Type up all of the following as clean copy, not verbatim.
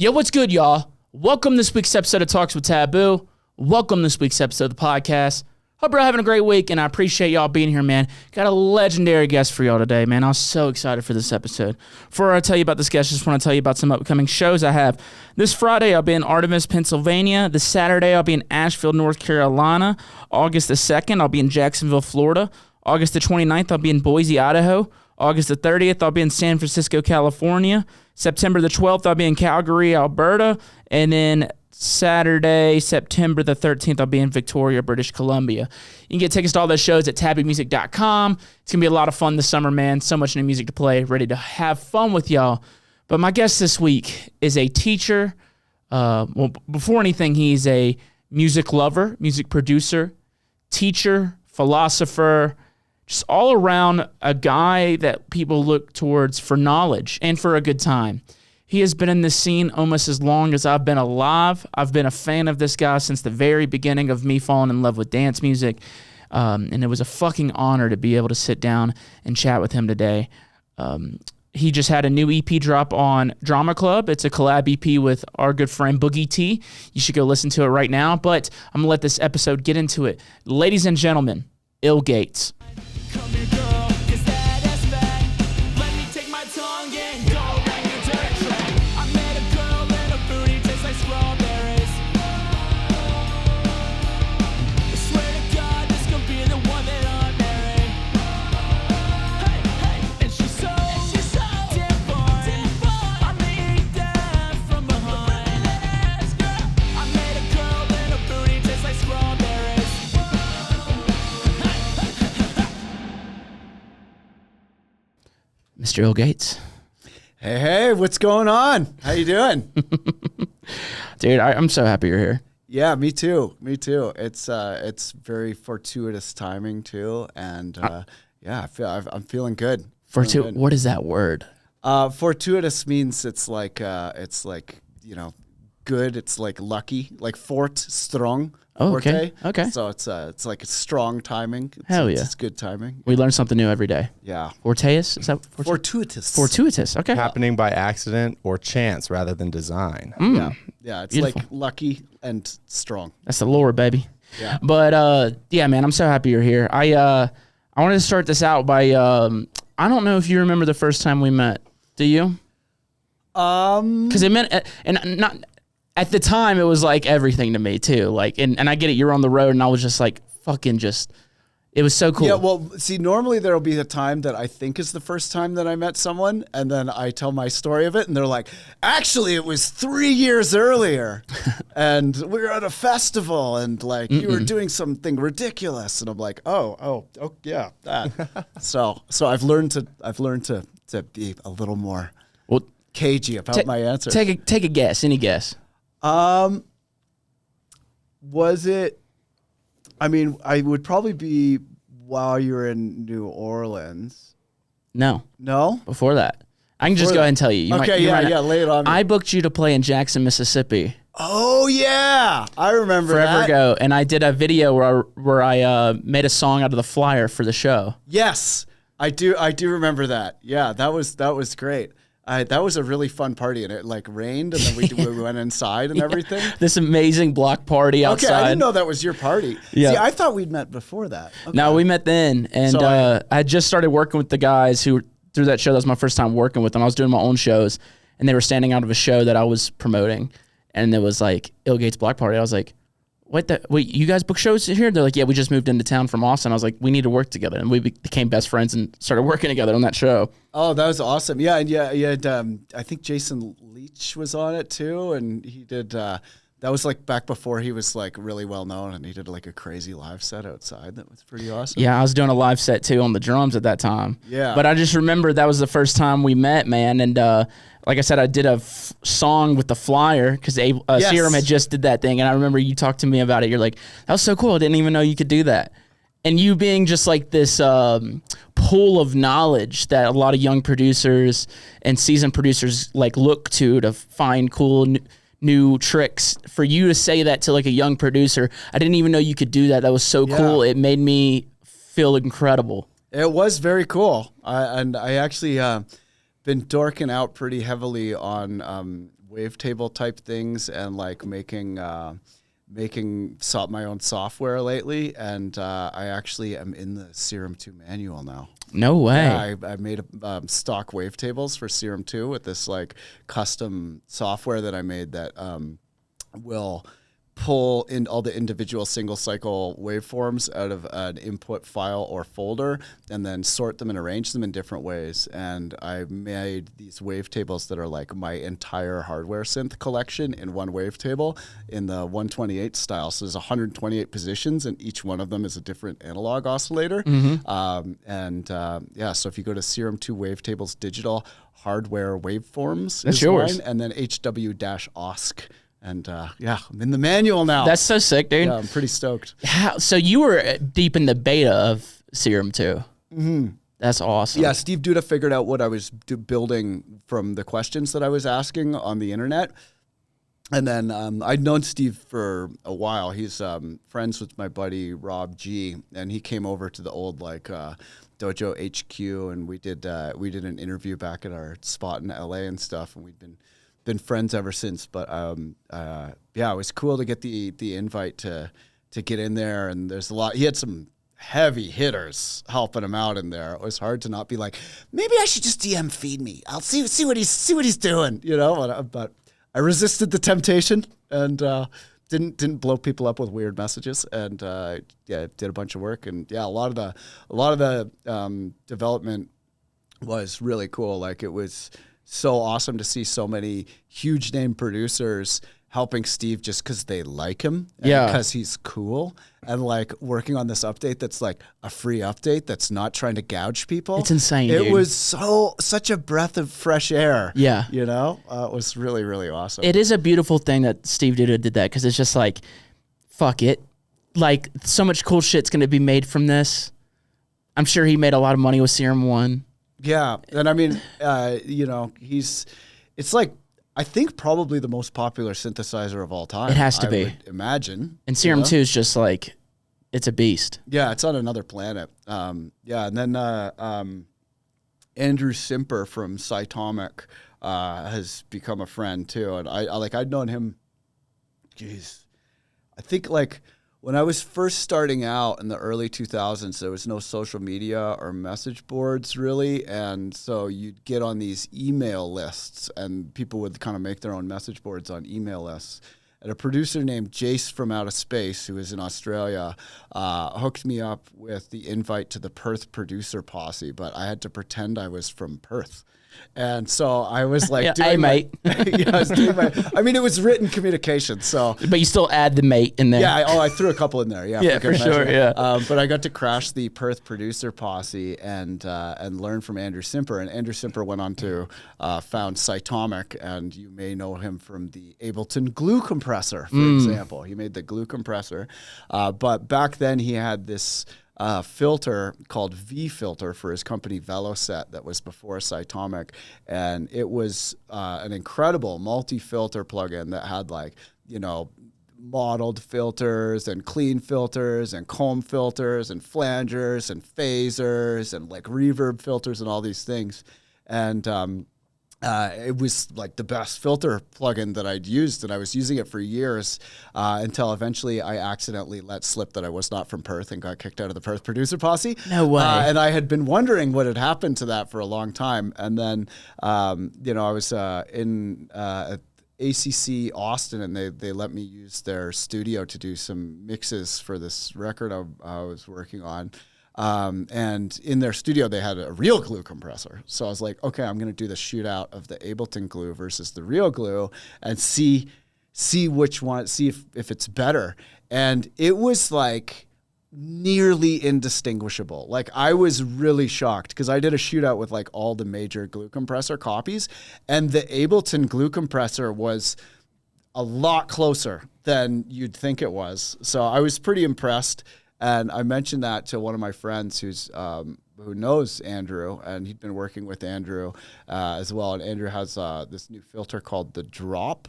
Yo, what's good, y'all? Welcome this week's episode of Talks with TVBOO. Welcome this week's episode of the podcast. Hope you're having a great week, and I appreciate y'all being here, man. Got a legendary guest for y'all today, man. I was so excited for this episode. Before I tell you about this guest, I just want to tell you about some upcoming shows I have. This Friday, I'll be in Artemis, Pennsylvania. This Saturday, I'll be in Asheville, North Carolina. August the 2nd, I'll be in Jacksonville, Florida. August the 29th, I'll be in Boise, Idaho. August the 30th, I'll be in San Francisco, California. September the 12th, I'll be in Calgary, Alberta. And then Saturday, September the 13th, I'll be in Victoria, British Columbia. You can get tickets to all those shows at tabbymusic.com. It's going to be a lot of fun this summer, man. So much new music to play. Ready to have fun with y'all. But my guest this week is a teacher. Before anything, he's a music lover, music producer, teacher, philosopher, just all around a guy that people look towards for knowledge and for a good time. He has been in this scene almost as long as I've been alive. I've been a fan of this guy since the very beginning of me falling in love with dance music. And it was a fucking honor to be able to sit down and chat with him today. He just had a new EP drop on Drama Club. It's a collab EP with our good friend Boogie T. You should go listen to it right now. But I'm going to let this episode get into it. Ladies and gentlemen, ill.Gates. Come here, girl, is that as fat? Let me take my tongue and go around your dirt track. I met a girl and her booty tastes like strawberries. I swear to God, this could be the one that I marry. Hey, hey, and she's so damn fine. I may eat that from behind. I met a girl and her booty tastes like strawberries. Mr. ill.Gates. Hey, what's going on? How you doing? Dude, I'm so happy you're here. Yeah, me too. It's very fortuitous timing too, and I'm feeling good. What is that word? Fortuitous means it's like good. It's like lucky, like fort, strong. Oh, okay. Forte. Okay. So it's like strong timing. Hell yeah. It's good timing. We learn something new every day. Yeah. Fortuitous? Is that Fortuitous. Fortuitous. Okay. Happening by accident or chance rather than design. Yeah. It's Beautiful. like lucky and strong. That's the Lord, baby. Yeah. But yeah, man, I'm so happy you're here. I wanted to start this out by I don't know if you remember the first time we met. Do you? Because it meant and not at the time it was like everything to me too. Like and I get it. You're on the road, and I was just like fucking just. It was so cool. Yeah, well, see, normally there'll be a time that I think is the first time that I met someone, and then I tell my story of it, and they're like, actually, it was 3 years earlier, and we were at a festival, and like you were doing something ridiculous, and I'm like, oh, yeah, that. so I've learned to be a little more cagey about my answer. Take a guess. Any guess? Was it? I mean, I would probably be while you were in New Orleans. No. No? Before that. I can just go ahead and tell you. You might lay it on me. I booked you to play in Jackson, Mississippi. Oh, yeah. I remember Forever that. ago, and I did a video where I made a song out of the flyer for the show. Yes, I do remember that. Yeah, that was great. That was a really fun party, and it like rained, and then we went inside and everything. This amazing block party outside. Okay, I didn't know that was your party. Yeah. See, I thought we'd met before that. Okay. No, we met then, and So I just started working with the guys who through that show. That was my first time working with them. I was doing my own shows, and they were standing out of a show that I was promoting, and it was like ill.Gates block party. I was like, wait, you guys book shows here? They're like, yeah, we just moved into town from Austin. I was like, we need to work together. And we became best friends and started working together on that show. Oh, that was awesome. Yeah, and you had, I think Jason Leach was on it too, and he did, that was like back before he was like really well known, and he did like a crazy live set outside. That was pretty awesome. Yeah, I was doing a live set too on the drums at that time. Yeah. But I just remember that was the first time we met, man. And like I said, I did a song with the flyer because Serum had just did that thing. And I remember you talked to me about it. You're like, that was so cool. I didn't even know you could do that. And you being just like this pool of knowledge that a lot of young producers and seasoned producers like look to find cool new tricks. For you to say that to like a young producer, I didn't even know you could do that. That was so cool. It made me feel incredible. It was very cool. I actually been dorking out pretty heavily on wavetable type things and like making my own software lately, and I actually am in the Serum 2 manual now. No way. Yeah, I made stock wavetables for Serum 2 with this like custom software that I made that will pull in all the individual single cycle waveforms out of an input file or folder and then sort them and arrange them in different ways. And I made these wavetables that are like my entire hardware synth collection in one wavetable in the 128 style. So there's 128 positions and each one of them is a different analog oscillator. So if you go to Serum 2 Wavetables Digital Hardware Waveforms, That's is yours. mine, and then HW-OSC. And I'm in the manual now. That's so sick, dude. Yeah, I'm pretty stoked. So you were deep in the beta of Serum 2. Mm-hmm. That's awesome. Yeah, Steve Duda figured out what I was building from the questions that I was asking on the internet. And then I'd known Steve for a while. He's friends with my buddy Rob G, and he came over to the old Dojo HQ, and we did an interview back at our spot in LA and stuff, and we'd been friends ever since. But it was cool to get the invite to get in there, and there's a lot. He had some heavy hitters helping him out in there. It was hard to not be like, maybe I should just DM feed me. I'll see what he's doing, you know. But I resisted the temptation and didn't blow people up with weird messages, and did a bunch of work, and a lot of the development was really cool. Like, it was so awesome to see so many huge name producers helping Steve just because they like him, and because he's cool, and like working on this update that's like a free update that's not trying to gouge people. It's insane. It dude. was such a breath of fresh air. Yeah, you know, it was really, really awesome. It is a beautiful thing that Steve Duda did that, because it's just like, fuck it, like so much cool shit's gonna be made from this. I'm sure he made a lot of money with Serum 1. Yeah, and I mean, it's like, I think probably the most popular synthesizer of all time. It has to I be. would imagine. And Serum 2 is just like, it's a beast. Yeah, it's on another planet. And then Andrew Simper from Cytomic has become a friend too. And I'd known him, I think like when I was first starting out in the early 2000s, there was no social media or message boards really. And so you'd get on these email lists, and people would kind of make their own message boards on email lists. And a producer named Jace from Outer Space, who is in Australia, hooked me up with the invite to the Perth producer posse, but I had to pretend I was from Perth. And so I was like, hey, mate. I mean, it was written communication, so. But you still add the mate in there. Yeah, I threw a couple in there. Yeah, for sure. Yeah. But I got to crash the Perth producer posse and learn from Andrew Simper. And Andrew Simper went on to found Cytomic, and you may know him from the Ableton glue compressor, for example. He made the glue compressor. But back then he had this filter called V-Filter for his company Veloset that was before Cytomic, and it was an incredible multi-filter plugin that had modeled filters and clean filters and comb filters and flangers and phasers and like reverb filters and all these things. And it was like the best filter plugin that I'd used, and I was using it for years until eventually I accidentally let slip that I was not from Perth and got kicked out of the Perth producer posse. No way. And I had been wondering what had happened to that for a long time. And then, I was in ACC Austin, and they let me use their studio to do some mixes for this record I was working on. And in their studio, they had a real glue compressor. So I was like, okay, I'm going to do the shootout of the Ableton glue versus the real glue and see which one, see if it's better. And it was like nearly indistinguishable. Like, I was really shocked because I did a shootout with like all the major glue compressor copies, and the Ableton glue compressor was a lot closer than you'd think it was. So I was pretty impressed. And I mentioned that to one of my friends who knows Andrew, and he'd been working with Andrew as well. And Andrew has this new filter called the Drop,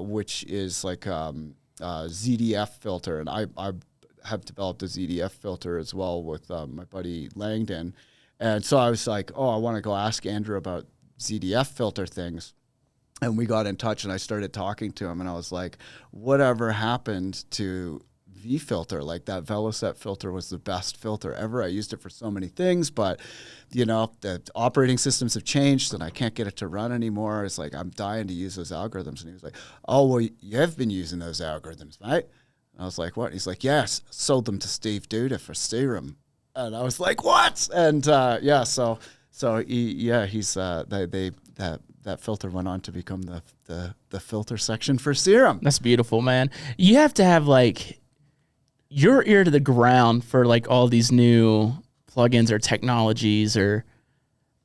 which is like a ZDF filter. And I have developed a ZDF filter as well with my buddy Langdon. And so I was like, I want to go ask Andrew about ZDF filter things. And we got in touch, and I started talking to him, and I was like, whatever happened to V-filter? Like, that Veloset filter was the best filter ever. I used it for so many things, but, you know, the operating systems have changed, and I can't get it to run anymore. It's like, I'm dying to use those algorithms. And he was like, oh, well, you have been using those algorithms, right? And I was like, what? He's like, yes, sold them to Steve Duda for Serum. And I was like, what? And so he's that filter went on to become the filter section for Serum. That's beautiful, man. You have to have like your ear to the ground for like all these new plugins or technologies, or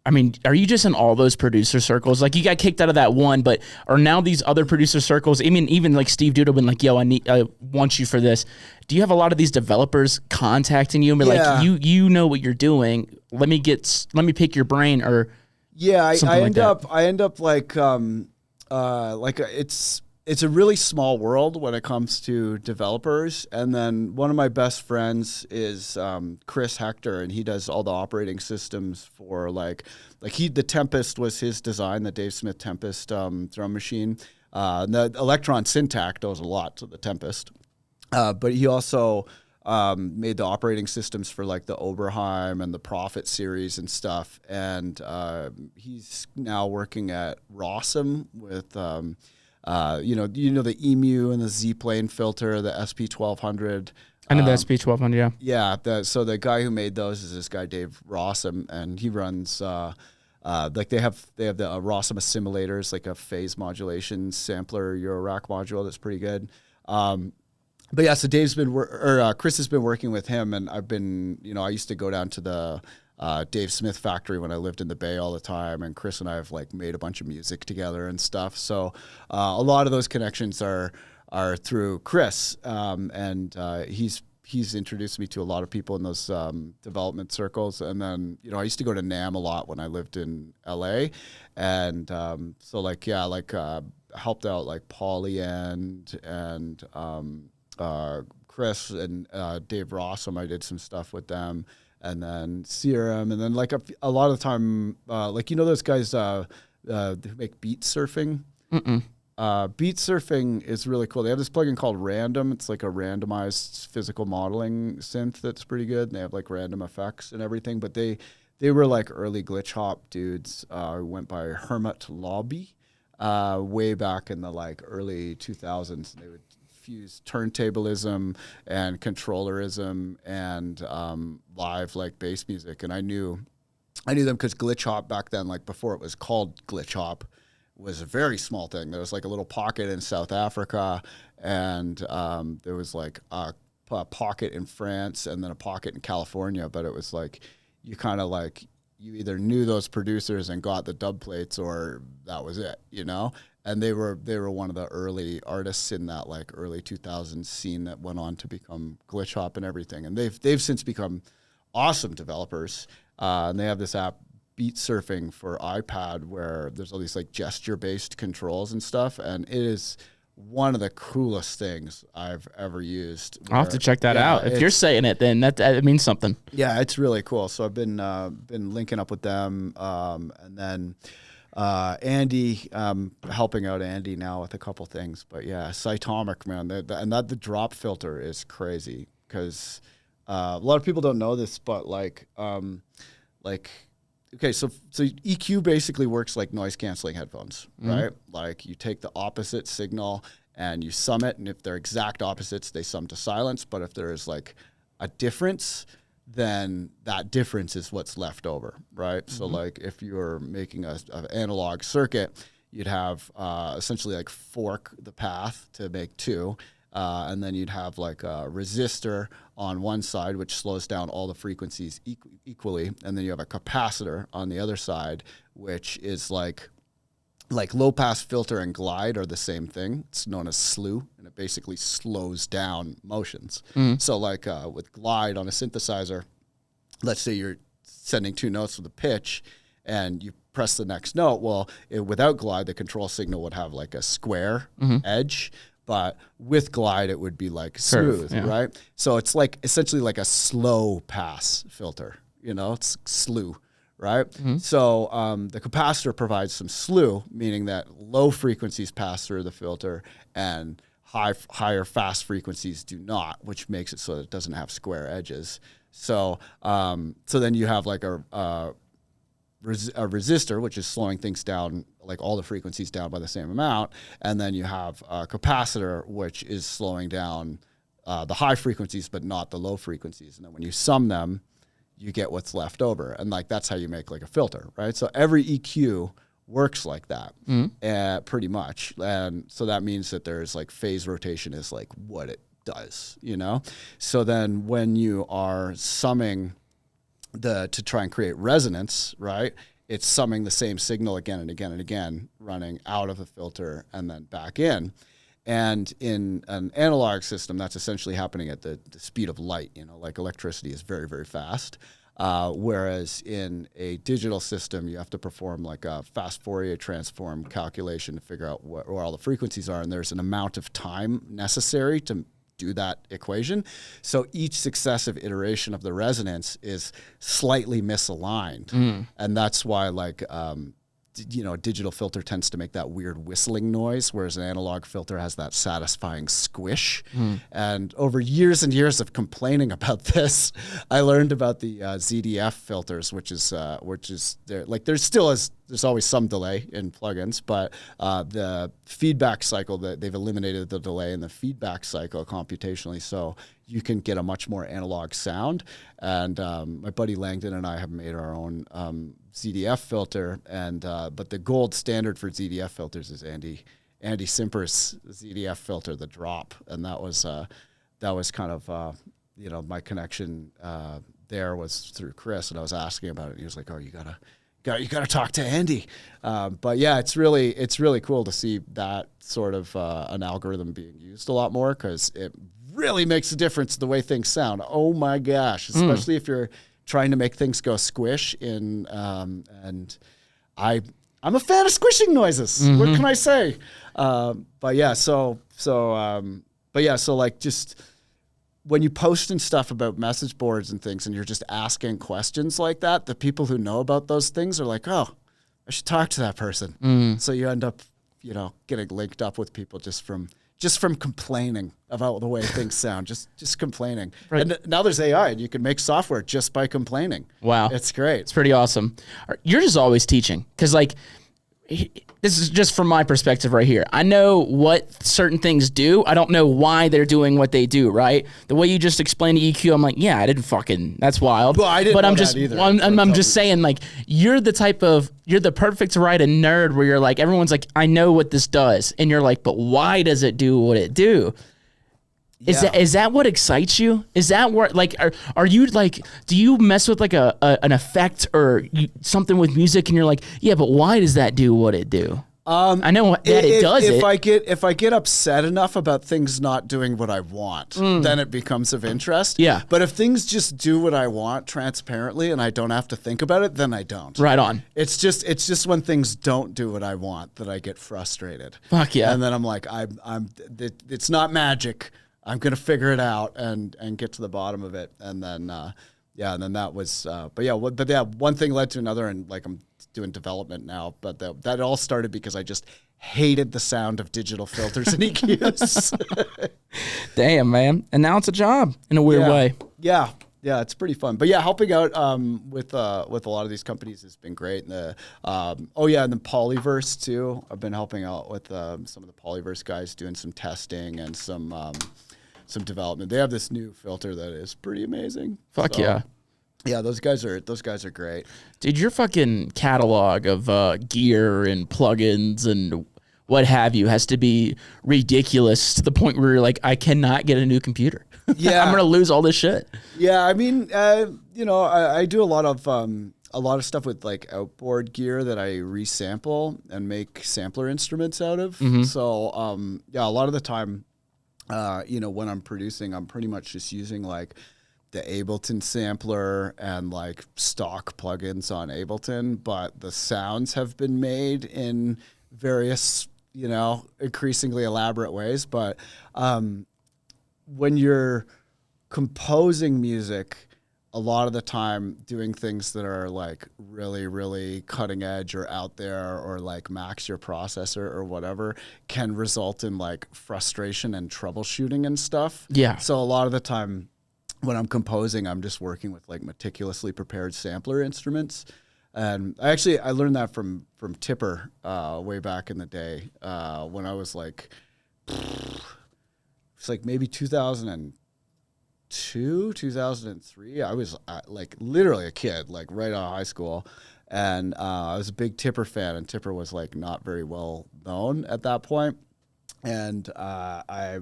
I mean, are you just in all those producer circles? Like, you got kicked out of that one, but are now these other producer circles? I mean, even like Steve Duda been like, yo, I want you for this. Do you have a lot of these developers contacting you and be like, you know what you're doing? Let me pick your brain, or I end up like it's a really small world when it comes to developers. And then one of my best friends is Chris Hector, and he does all the operating systems for like the Tempest was his design, the Dave Smith Tempest drum machine. The Electron Syntac does a lot to the Tempest, but he also made the operating systems for like the Oberheim and the Prophet series and stuff. And he's now working at Rossum with the EMU and the Z-Plane filter, the SP1200. I know the SP1200, yeah. So the guy who made those is this guy Dave Rossum, and he runs like they have the Rossum assimilators, like a phase modulation sampler Eurorack module that's pretty good. But yeah, so Chris has been working with him, and I've been, I used to go down to the Dave Smith factory when I lived in the Bay all the time, and Chris and I have like made a bunch of music together and stuff. So a lot of those connections are through Chris, and he's introduced me to a lot of people in those development circles. And then I used to go to NAMM a lot when I lived in LA, and helped out like Polyend and Chris and Dave Rossum. I did some stuff with them. And then Serum, and then like a lot of the time, those guys who make beat surfing. Beat surfing is really cool. They have this plugin called Random. It's like a randomized physical modeling synth that's pretty good. And they have like random effects and everything. But they were like early glitch hop dudes who went by Hermit Lobby way back in the like early 2000s. They would fuse turntablism and controllerism and live like bass music. And I knew them because glitch hop back then, like before it was called glitch hop, was a very small thing. There was like a little pocket in South Africa, and there was like a pocket in France, and then a pocket in California. But it was like you kind of like you either knew those producers and got the dub plates, or that was it, And they were one of the early artists in that like early 2000s scene that went on to become glitch hop and everything. And they've since become awesome developers. And they have this app, Beat Surfing, for iPad, where there's all these like gesture-based controls and stuff. And it is one of the coolest things I've ever used. I'll have to check that out. If you're saying it, then that means something. Yeah, it's really cool. So I've been linking up with them, and then Andy, helping out Andy now with a couple things. But yeah, Cytomic, man, the drop filter is crazy because a lot of people don't know this, but okay, so EQ basically works like noise canceling headphones, right? Like you take the opposite signal and you sum it, and if they're exact opposites, they sum to silence. But if there is like a difference, then that difference is what's left over, right? So like if you're making an analog circuit, you'd have essentially like fork the path to make two, and then you'd have like a resistor on one side, which slows down all the frequencies equally, and then you have a capacitor on the other side, which is like low pass filter and glide are the same thing. It's known as slew, and it basically slows down motions. So like with glide on a synthesizer, let's say you're sending two notes with a pitch and you press the next note. Well, without glide, the control signal would have like a square edge, but with glide, it would be like smooth, right? So it's like essentially like a slow pass filter, it's slew, right? So the capacitor provides some slew, meaning that low frequencies pass through the filter and higher fast frequencies do not, which makes it so that it doesn't have square edges. So so then you have like a resistor, which is slowing things down, like all the frequencies down by the same amount, and then you have a capacitor, which is slowing down the high frequencies but not the low frequencies. And then when you sum them, you get what's left over, and like that's how you make like a filter, right? So every EQ works like that, pretty much, and so that means that there's like phase rotation is like what it does, you know. So then when you are summing to try and create resonance, right? It's summing the same signal again and again and again, running out of the filter and then back in. And in an analog system, that's essentially happening at the speed of light. You know, like electricity is very, very fast. Whereas in a digital system, you have to perform like a fast Fourier transform calculation to figure out where all the frequencies are. And there's an amount of time necessary to do that equation. So each successive iteration of the resonance is slightly misaligned. And that's why like, you know, a digital filter tends to make that weird whistling noise, whereas an analog filter has that satisfying squish. And over years and years of complaining about this, I learned about the ZDF filters, which is like there's always some delay in plugins, but the feedback cycle, that they've eliminated the delay in the feedback cycle computationally, so you can get a much more analog sound. And my buddy Langdon and I have made our own ZDF filter, and but the gold standard for ZDF filters is Andy Simper's ZDF filter, the Drop, and that was kind of you know, my connection there was through Chris, and I was asking about it, and he was like, "Oh, you gotta talk to Andy." But yeah, it's really cool to see that sort of an algorithm being used a lot more, because it really makes a difference the way things sound. Oh my gosh, especially if you're trying to make things go squish in, and I'm a fan of squishing noises. What can I say? But yeah, so like just when you post and stuff about message boards and things, and you're just asking questions like that, the people who know about those things are like, oh, I should talk to that person. So you end up, you know, getting linked up with people just from complaining about the way things sound, just complaining. Right. And now there's AI, and you can make software just by complaining. Wow. It's great. It's pretty awesome. You're just always teaching, because like, this is just from my perspective right here. I know what certain things do. I don't know why they're doing what they do, right? The way you just explained the EQ, I'm like, yeah, I didn't fucking, that's wild. Well, I didn't know that either. I'm just saying, like, you're the perfect right a nerd where you're like, everyone's like, I know what this does. And you're like, but why does it do what it do? Is that what excites you? Is that what, like, are you like, do you mess with like an effect or something with music and you're like, yeah, but why does that do what it do? I know that it does it. If I get upset enough about things not doing what I want, then it becomes of interest. Yeah. But if things just do what I want transparently and I don't have to think about it, then I don't. Right on. It's just when things don't do what I want that I get frustrated. Fuck yeah. And then I'm like, it's not magic. I'm gonna figure it out and get to the bottom of it. And then and then that was one thing led to another, and like I'm doing development now, but that all started because I just hated the sound of digital filters and EQs. Damn, man. And now it's a job in a weird way. Yeah, it's pretty fun. But yeah, helping out with a lot of these companies has been great. And and then Polyverse too. I've been helping out with some of the Polyverse guys doing some testing and some development. They have this new filter that is pretty amazing. Fuck yeah. Yeah, those guys are great. Dude, your fucking catalog of gear and plugins and what have you has to be ridiculous to the point where you're like, I cannot get a new computer. Yeah. I'm going to lose all this shit. Yeah, I mean, I do a lot of stuff with like outboard gear that I resample and make sampler instruments out of. So, a lot of the time, when I'm producing, I'm pretty much just using like the Ableton sampler and like stock plugins on Ableton, but the sounds have been made in various, increasingly elaborate ways. But when you're composing music, a lot of the time doing things that are like really, really cutting edge or out there or like max your processor or whatever can result in like frustration and troubleshooting and stuff. Yeah. So a lot of the time when I'm composing, I'm just working with like meticulously prepared sampler instruments. And I learned that from Tipper way back in the day when I was like, it's like maybe 2002, 2003. I was like literally a kid, like right out of high school. And I was a big Tipper fan, and Tipper was like not very well known at that point. And I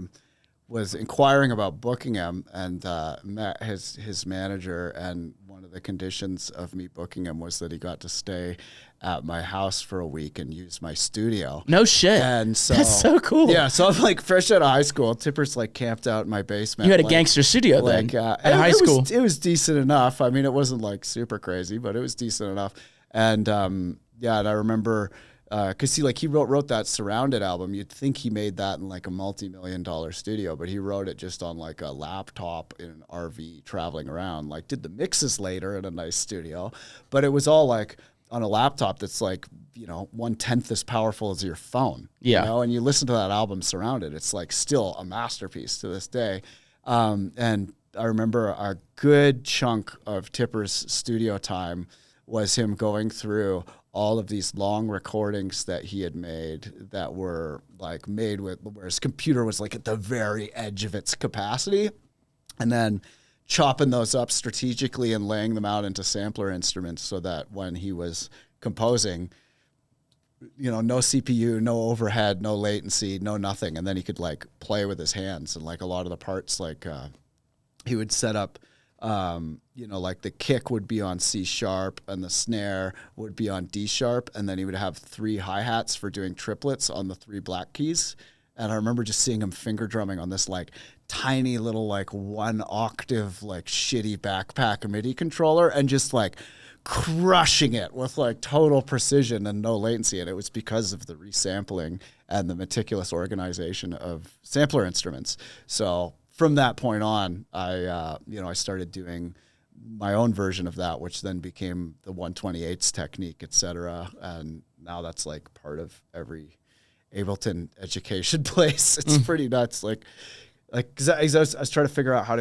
was inquiring about booking him and met his manager, and one of the conditions of me booking him was that he got to stay at my house for a week and use my studio. No shit. And so That's so cool. Yeah, so I'm like fresh out of high school. Tipper's like camped out in my basement. You had a like, gangster studio then at high school. It was decent enough. I mean, it wasn't like super crazy, but it was decent enough. And and I remember because he wrote that Surrounded album. You'd think he made that in like a multi-million-dollar studio, but he wrote it just on like a laptop in an RV traveling around. Like did the mixes later in a nice studio, but it was all like on a laptop that's like 1/10 as powerful as your phone. Yeah. And you listen to that album Surrounded, it's like still a masterpiece to this day. And I remember a good chunk of Tipper's studio time was him going through all of these long recordings that he had made that were like made with where his computer was like at the very edge of its capacity, and then chopping those up strategically and laying them out into sampler instruments so that when he was composing, no CPU, no overhead, no latency, no nothing. And then he could like play with his hands. And like a lot of the parts, like he would set up, like the kick would be on C sharp and the snare would be on D sharp. And then he would have 3 hi-hats for doing triplets on the 3 black keys. And I remember just seeing him finger drumming on this like tiny little like 1 octave like shitty backpack MIDI controller and just like crushing it with like total precision and no latency. And it was because of the resampling and the meticulous organization of sampler instruments. So from that point on, I started doing my own version of that, which then became the 128s technique, et cetera. And now that's like part of every Ableton education place. It's pretty nuts. Cause I was trying to figure out how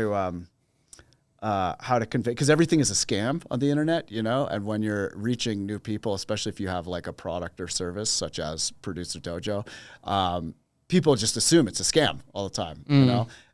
to convey, because everything is a scam on the internet, and when you're reaching new people, especially if you have like a product or service such as Producer Dojo, people just assume it's a scam all the time,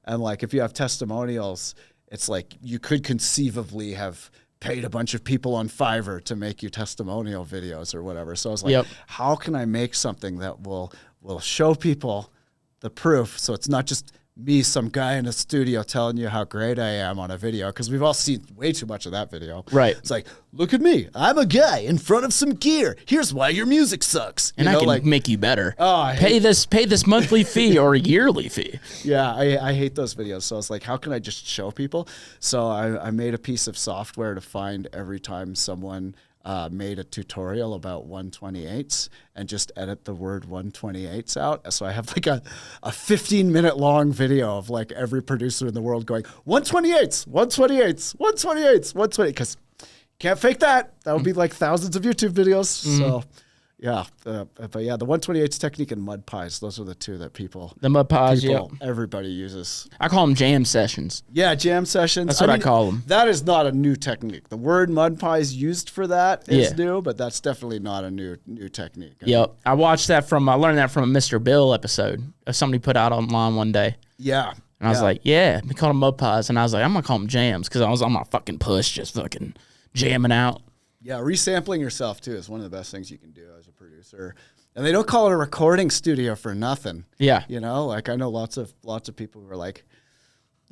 and like if you have testimonials, it's like you could conceivably have paid a bunch of people on Fiverr to make you testimonial videos or whatever. So I was like, how can I make something that will show people the proof, so it's not just me, some guy in a studio telling you how great I am on a video, because we've all seen way too much of that video. Right. It's like, look at me. I'm a guy in front of some gear. Here's why your music sucks. And I can make you better. Oh, pay this monthly fee or a yearly fee. Yeah, I hate those videos. So I was like, how can I just show people? So I made a piece of software to find every time someone made a tutorial about 128s and just edit the word 128s out. So I have like a 15-minute long video of like every producer in the world going 128s, 128s, 128s, 128, because can't fake that. That would be like thousands of YouTube videos. So yeah, but yeah, the 128s technique and mud pies, those are the two that everybody uses. I call them jam sessions. Yeah, jam sessions. That's what I call them. That is not a new technique. The word mud pies used for that is new, but that's definitely not a new technique. Yep. I learned that from a Mr. Bill episode of somebody put out online one day. Yeah. And I was like, we call them mud pies. And I was like, I'm going to call them jams, because I was on my fucking push just fucking jamming out. Yeah, resampling yourself too is one of the best things you can do as a producer. And they don't call it a recording studio for nothing. Yeah. Like I know lots of people who are like,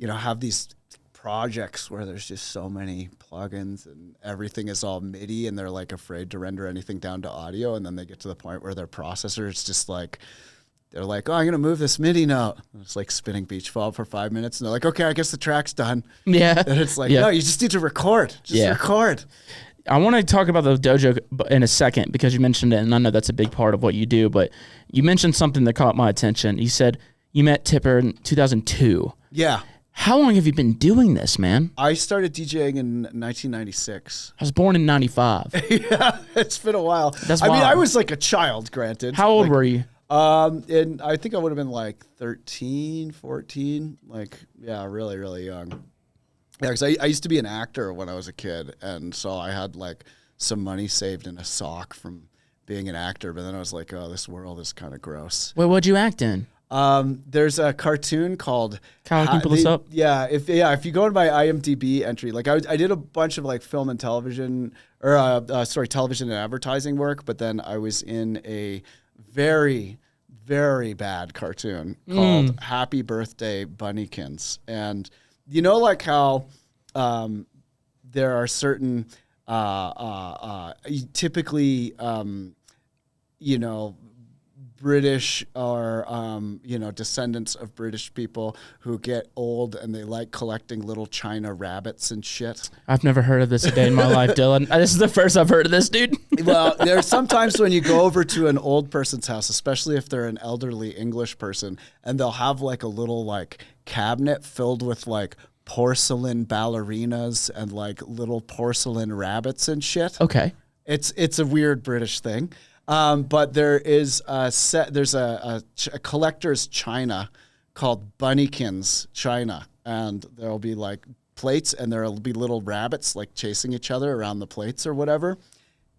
have these projects where there's just so many plugins and everything is all MIDI, and they're like afraid to render anything down to audio, and then they get to the point where their processor is just like, they're like, oh, I'm going to move this MIDI note. And it's like spinning Beach Ball for 5 minutes. And they're like, okay, I guess the track's done. Yeah. And it's like, no, you just need to record. Record. I want to talk about the dojo in a second, because you mentioned it, and I know that's a big part of what you do, but you mentioned something that caught my attention. You said you met Tipper in 2002. Yeah. How long have you been doing this, man? I started DJing in 1996. I was born in 95. Yeah, it's been a while. That's I mean, wild. I was like a child, granted. How old were you? And I think I would have been like 13, 14. Like, yeah, really, really young. Yeah, because I used to be an actor when I was a kid. And so I had like some money saved in a sock from being an actor. But then I was like, oh, this world is kind of gross. Wait, what'd you act in? There's a cartoon called. Kyle, can you pull this up? Yeah, if you go to my IMDb entry, like I did a bunch of like film and television, or television and advertising work, but then I was in a very, very bad cartoon called Happy Birthday Bunnykins, and you know, like how there are certain typically you know, British or descendants of British people who get old and they like collecting little China rabbits and shit. I've never heard of this a day in my life, Dylan. This is the first I've heard of this, dude. Well, there's sometimes when you go over to an old person's house, especially if they're an elderly English person, and they'll have like a little like cabinet filled with like porcelain ballerinas and like little porcelain rabbits and shit. Okay. It's a weird British thing. But there is there's a collector's china called Bunnykins China, and there'll be like plates, and there'll be little rabbits like chasing each other around the plates or whatever.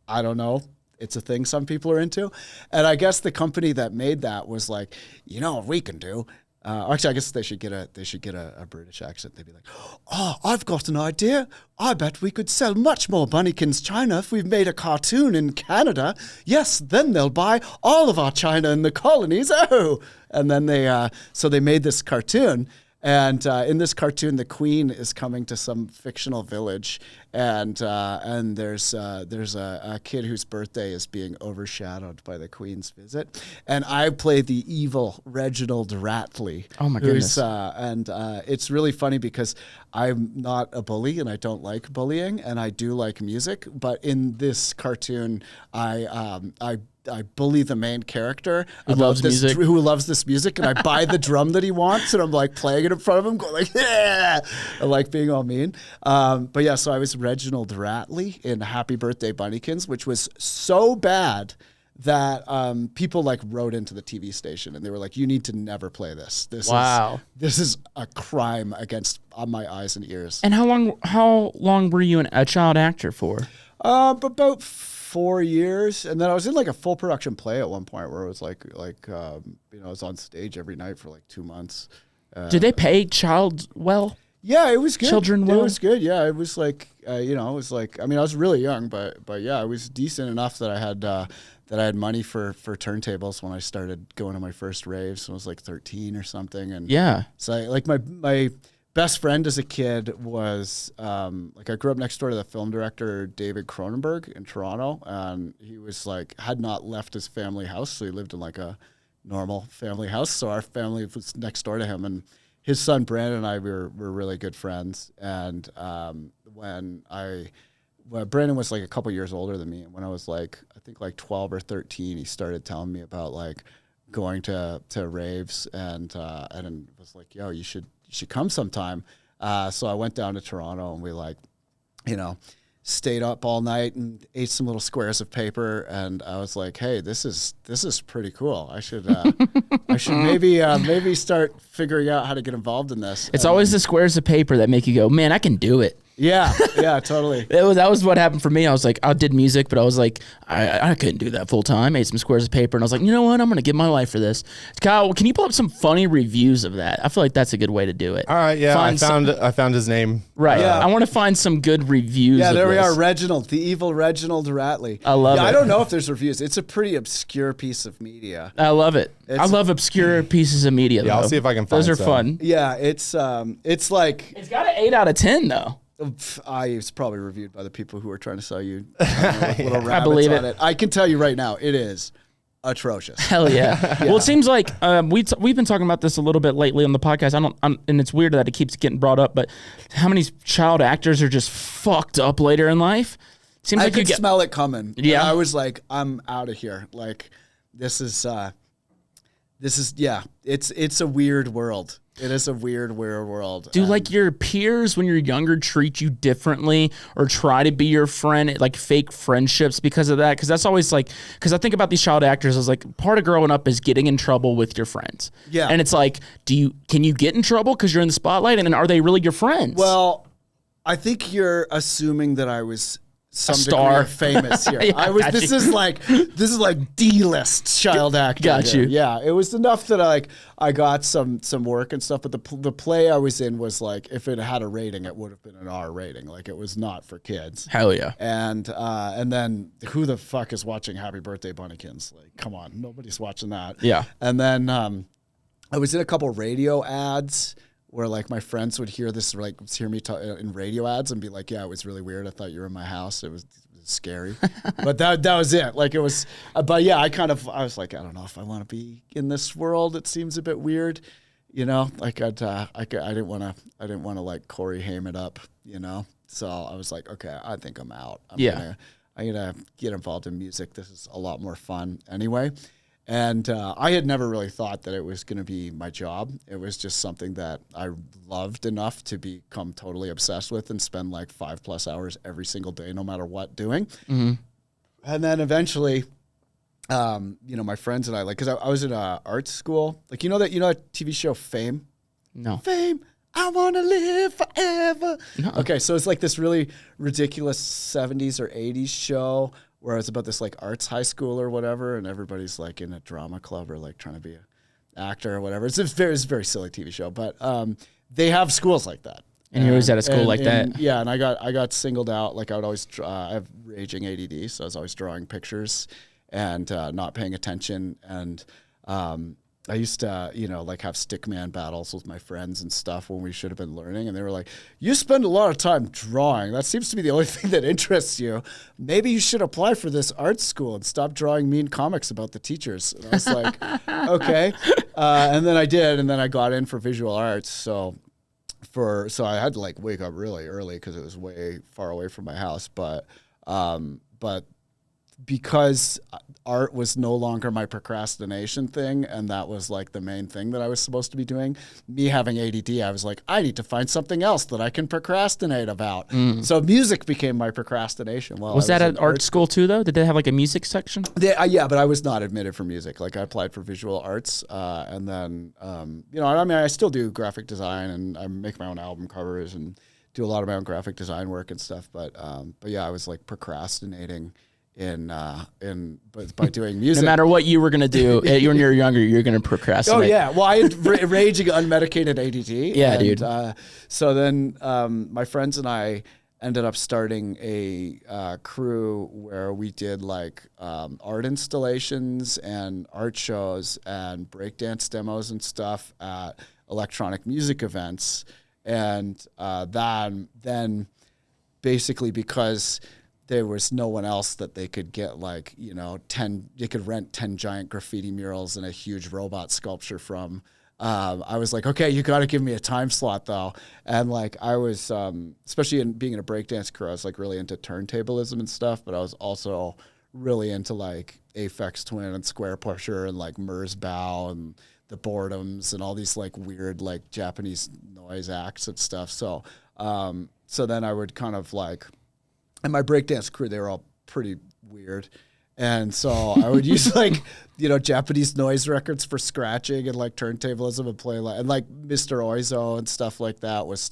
I don't know. It's a thing some people are into, and I guess the company that made that was like, you know what we can do. Actually, I guess they should get a British accent. They'd be like, "Oh, I've got an idea. I bet we could sell much more Bunnykins China if we've made a cartoon in Canada. Yes, then they'll buy all of our China in the colonies. Oh!" And then they made this cartoon. And in this cartoon, the Queen is coming to some fictional village, and there's a kid whose birthday is being overshadowed by the Queen's visit, and I play the evil Reginald Ratley. Oh my goodness! It's really funny because I'm not a bully and I don't like bullying, and I do like music, but in this cartoon, I bully the main character who loves this music, and I buy the drum that he wants, and I'm like playing it in front of him, going like, yeah, I like being all mean. But yeah, so I was Reginald Ratley in Happy Birthday Bunnykins, which was so bad that people like wrote into the TV station, and they were like, you need to never play this. This is a crime against my eyes and ears. And how long were you a child actor for? About 4 years, and then I was in like a full production play at one point where it was like I was on stage every night for like 2 months. Did they pay child well? Yeah, it was good. Children well? It was good. Yeah, it was like it was like, I mean, I was really young, but yeah, I was decent enough that I had money for turntables when I started going to my first raves when I was like 13 or something. And yeah, so like my best friend as a kid was I grew up next door to the film director David Cronenberg in Toronto, and he was like had not left his family house, so he lived in like a normal family house. So our family was next door to him, and his son Brandon and I were really good friends. And when Brandon was like a couple years older than me, and when I was like I think like 12 or 13, he started telling me about like going to raves, and was like, yo, you should come sometime. So I went down to Toronto, and we stayed up all night and ate some little squares of paper. And I was like, hey, this is pretty cool. I should maybe start figuring out how to get involved in this. It's always the squares of paper that make you go, man, I can do it. Yeah, totally. That was what happened for me. I was like, I did music, but I was like, I couldn't do that full time. I made some squares of paper, and I was like, you know what? I'm going to give my life for this. Kyle, can you pull up some funny reviews of that? I feel like that's a good way to do it. All right, yeah, I found his name. Right. Yeah. I want to find some good reviews. Yeah, there of we this. are, Reginald, the evil Reginald Ratley. I love it. I don't know if there's reviews. It's a pretty obscure piece of media. I love it. I love obscure pieces of media. Yeah, though. I'll see if I can find those are some. fun. Yeah, it's like It's got an 8 out of 10 though. It's probably reviewed by the people who are trying to sell you little rabbits I believe on it. I can tell you right now, it is atrocious. Hell yeah. Well, it seems like we've been talking about this a little bit lately on the podcast. And it's weird that it keeps getting brought up, but how many child actors are just fucked up later in life? Seems I like could smell it coming. Yeah. And I was like, I'm out of here. Like, this is This is it's a weird world. It is a weird world. Do like your peers when you're younger treat you differently or try to be your friend, like fake friendships because of that? Because that's always like, because I think about these child actors as like part of growing up is getting in trouble with your friends. Yeah. And it's like, can you get in trouble because you're in the spotlight, and then are they really your friends? Well, I think you're assuming that I was some star. degree of famous here. Yeah, I was. got This you. is like D-list child actor. Got here. you. Yeah, it was enough that I got some work and stuff. But the play I was in was like, if it had a rating, it would have been an R rating. Like it was not for kids. Hell yeah. And then who the fuck is watching Happy Birthday Bunnykins? Like, come on, nobody's watching that. Yeah. And then I was in a couple radio ads where like my friends would hear me in radio ads and be like, yeah, it was really weird. I thought you were in my house. It was scary. But that was it. Like it was, but yeah, I was like, I don't know if I want to be in this world. It seems a bit weird, you know, like I didn't want to like Corey Haim it up, you know? So I was like, okay, I think I'm out. I'm gonna get involved in music. This is a lot more fun anyway. And I had never really thought that it was going to be my job. It was just something that I loved enough to become totally obsessed with and spend like 5+ hours every single day, no matter what, doing. Mm-hmm. And then eventually, my friends and I, like, because I was in art school. Like, you know that TV show Fame? No. Fame, I want to live forever. No. Okay, so it's like this really ridiculous 70s or 80s show where it's about this like arts high school or whatever, and everybody's like in a drama club or like trying to be an actor or whatever. It's a very silly TV show, but they have schools like that. And you was at a school like that? Yeah, and I got singled out. Like I would always, I have raging ADD, so I was always drawing pictures and not paying attention. And I used to, like have stickman battles with my friends and stuff when we should have been learning. And they were like, you spend a lot of time drawing. That seems to be the only thing that interests you. Maybe you should apply for this art school and stop drawing mean comics about the teachers. And I was like, okay. And then I did. And then I got in for visual arts. So I had to like wake up really early because it was way far away from my house. But because art was no longer my procrastination thing, and that was like the main thing that I was supposed to be doing, me having ADD, I was like, I need to find something else that I can procrastinate about. So music became my procrastination. Was that at art school too, though? Did they have like a music section? Yeah, but I was not admitted for music. Like I applied for visual arts, and then, I still do graphic design, and I make my own album covers and do a lot of my own graphic design work and stuff. But yeah, I was like procrastinating but by doing music. No matter what you were going to do when you were younger, you're going to procrastinate. Oh yeah, well I had raging unmedicated ADD. Yeah, dude. So then my friends and I ended up starting a crew where we did like art installations and art shows and breakdance demos and stuff at electronic music events. And then basically because there was no one else that they could get like, they could rent 10 giant graffiti murals and a huge robot sculpture from. I was like, okay, you got to give me a time slot though. And like I was, especially in being in a breakdance crew, I was like really into turntablism and stuff, but I was also really into like Aphex Twin and Square Pusher and like Murs Bow and the Boredoms and all these like weird like Japanese noise acts and stuff. So then I would kind of like, and my breakdance crew, they were all pretty weird. And so I would use like, Japanese noise records for scratching and like turntablism and play and like Mr. Oizo and stuff like that was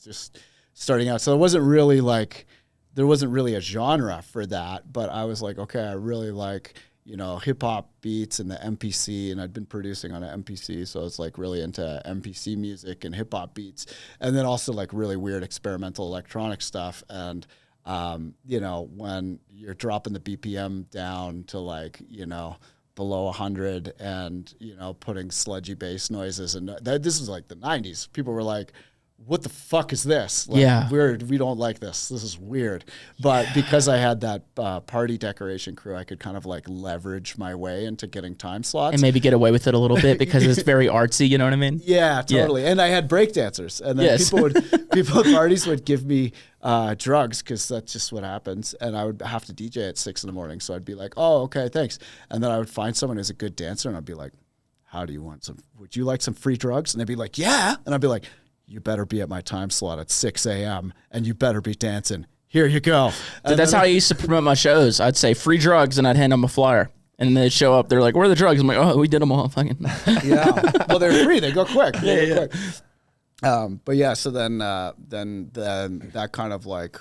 just starting out. So there wasn't really a genre for that, but I was like, okay, I really like, hip hop beats and the MPC, and I'd been producing on an MPC. So it's like really into MPC music and hip hop beats. And then also like really weird experimental electronic stuff. And, when you're dropping the BPM down to like, below 100 and, putting sludgy bass noises. And this was like the 90s. People were like, what the fuck is this? Like, yeah. We don't like this. This is weird. But because I had that party decoration crew, I could kind of like leverage my way into getting time slots. And maybe get away with it a little bit because it's very artsy, you know what I mean? Yeah, totally. Yeah. And I had breakdancers. And then people at parties would give me drugs because that's just what happens. And I would have to DJ at 6 a.m. So I'd be like, oh, okay, thanks. And then I would find someone who's a good dancer and I'd be like, how do you want some? Would you like some free drugs? And they'd be like, yeah. And I'd be like, you better be at my time slot at 6 a.m. and you better be dancing. Here you go. Dude, that's how I used to promote my shows. I'd say free drugs, and I'd hand them a flyer. And they'd show up. They're like, where are the drugs? I'm like, oh, we did them all. Fucking. Yeah. Well, they're free. They go quick. Quick. But yeah, so then that kind of like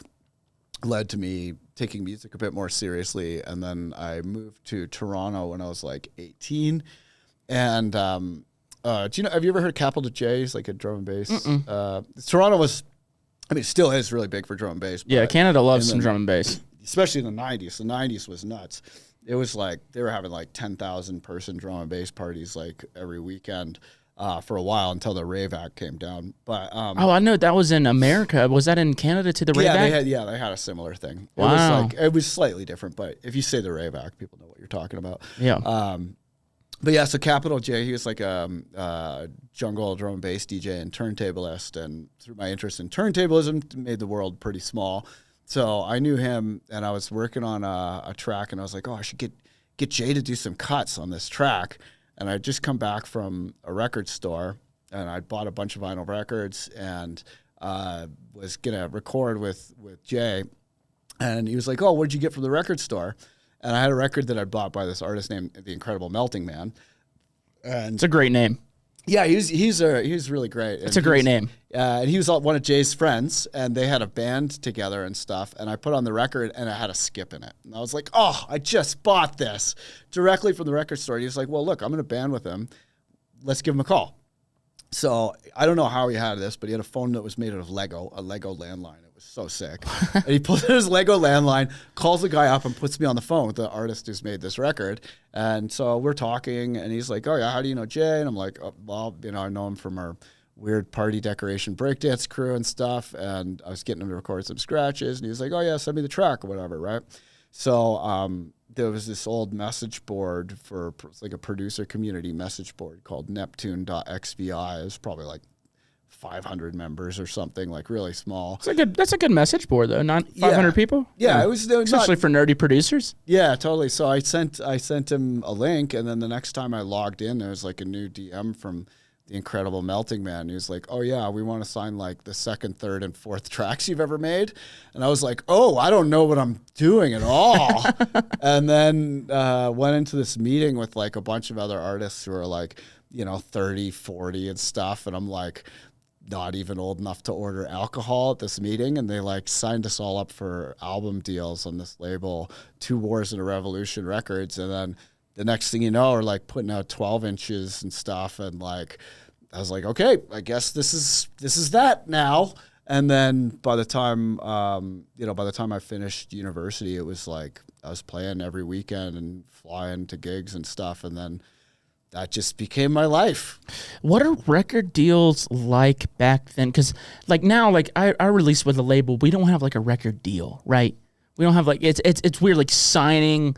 led to me taking music a bit more seriously. And then I moved to Toronto when I was like 18. And do you know, have you ever heard Capital J? He's like a drum and bass. Toronto was, I mean, it still is really big for drum and bass. Yeah, Canada loves some drum and bass. Especially in the 90s. The 90s was nuts. It was like they were having like 10,000 person drum and bass parties like every weekend for a while until the Rave Act came down. But oh, I know that was in America. Was that in Canada to the Rave Act? They had a similar thing. Wow. It was slightly different, but if you say the Rave Act, people know what you're talking about. Yeah. But yeah, so Capital J, he was like a jungle drum and bass DJ and turntablist, and through my interest in turntablism, made the world pretty small. So I knew him, and I was working on a track, and I was like, oh, I should get Jay to do some cuts on this track. And I'd just come back from a record store, and I bought a bunch of vinyl records, and was gonna record with Jay. And he was like, oh, what'd you get from the record store? And I had a record that I bought by this artist named The Incredible Melting Man. And It's a great name. yeah, he's really great. It's a great name. And he was one of Jay's friends, and they had a band together and stuff. And I put on the record, and it had a skip in it. And I was like, oh, I just bought this directly from the record store. And he was like, well, look, I'm in a band with him. Let's give him a call. So I don't know how he had this, but he had a phone that was made out of Lego, a Lego landline. It was so sick. And he pulls out his Lego landline, calls the guy up, and puts me on the phone with the artist who's made this record. And so we're talking, and he's like, oh, yeah, how do you know Jay? And I'm like, oh, well, I know him from our weird party decoration breakdance crew and stuff. And I was getting him to record some scratches. And he was like, oh, yeah, send me the track or whatever, right? So there was this old message board for like a producer community message board called Neptune.xvi. It was probably like 500 members or something, like really small. That's a good message board though. Not 500 people. Yeah, it was especially for nerdy producers. Yeah, totally. So I sent him a link, and then the next time I logged in, there was like a new DM from The Incredible Melting Man. He was like, oh yeah, we want to sign like the second, third, and fourth tracks you've ever made. And I was like, oh, I don't know what I'm doing at all. And then went into this meeting with like a bunch of other artists who are like, 30, 40 and stuff. And I'm like, not even old enough to order alcohol at this meeting. And they like signed us all up for album deals on this label, Two Wars and a Revolution Records. And then the next thing you know, are like putting out 12 inches and stuff. And like, I was like, okay, I guess this is that now. And then by the time I finished university, it was like I was playing every weekend and flying to gigs and stuff. And then that just became my life. What are record deals like back then? Because like now, like I released with a label, we don't have like a record deal, right? We don't have like it's weird like signing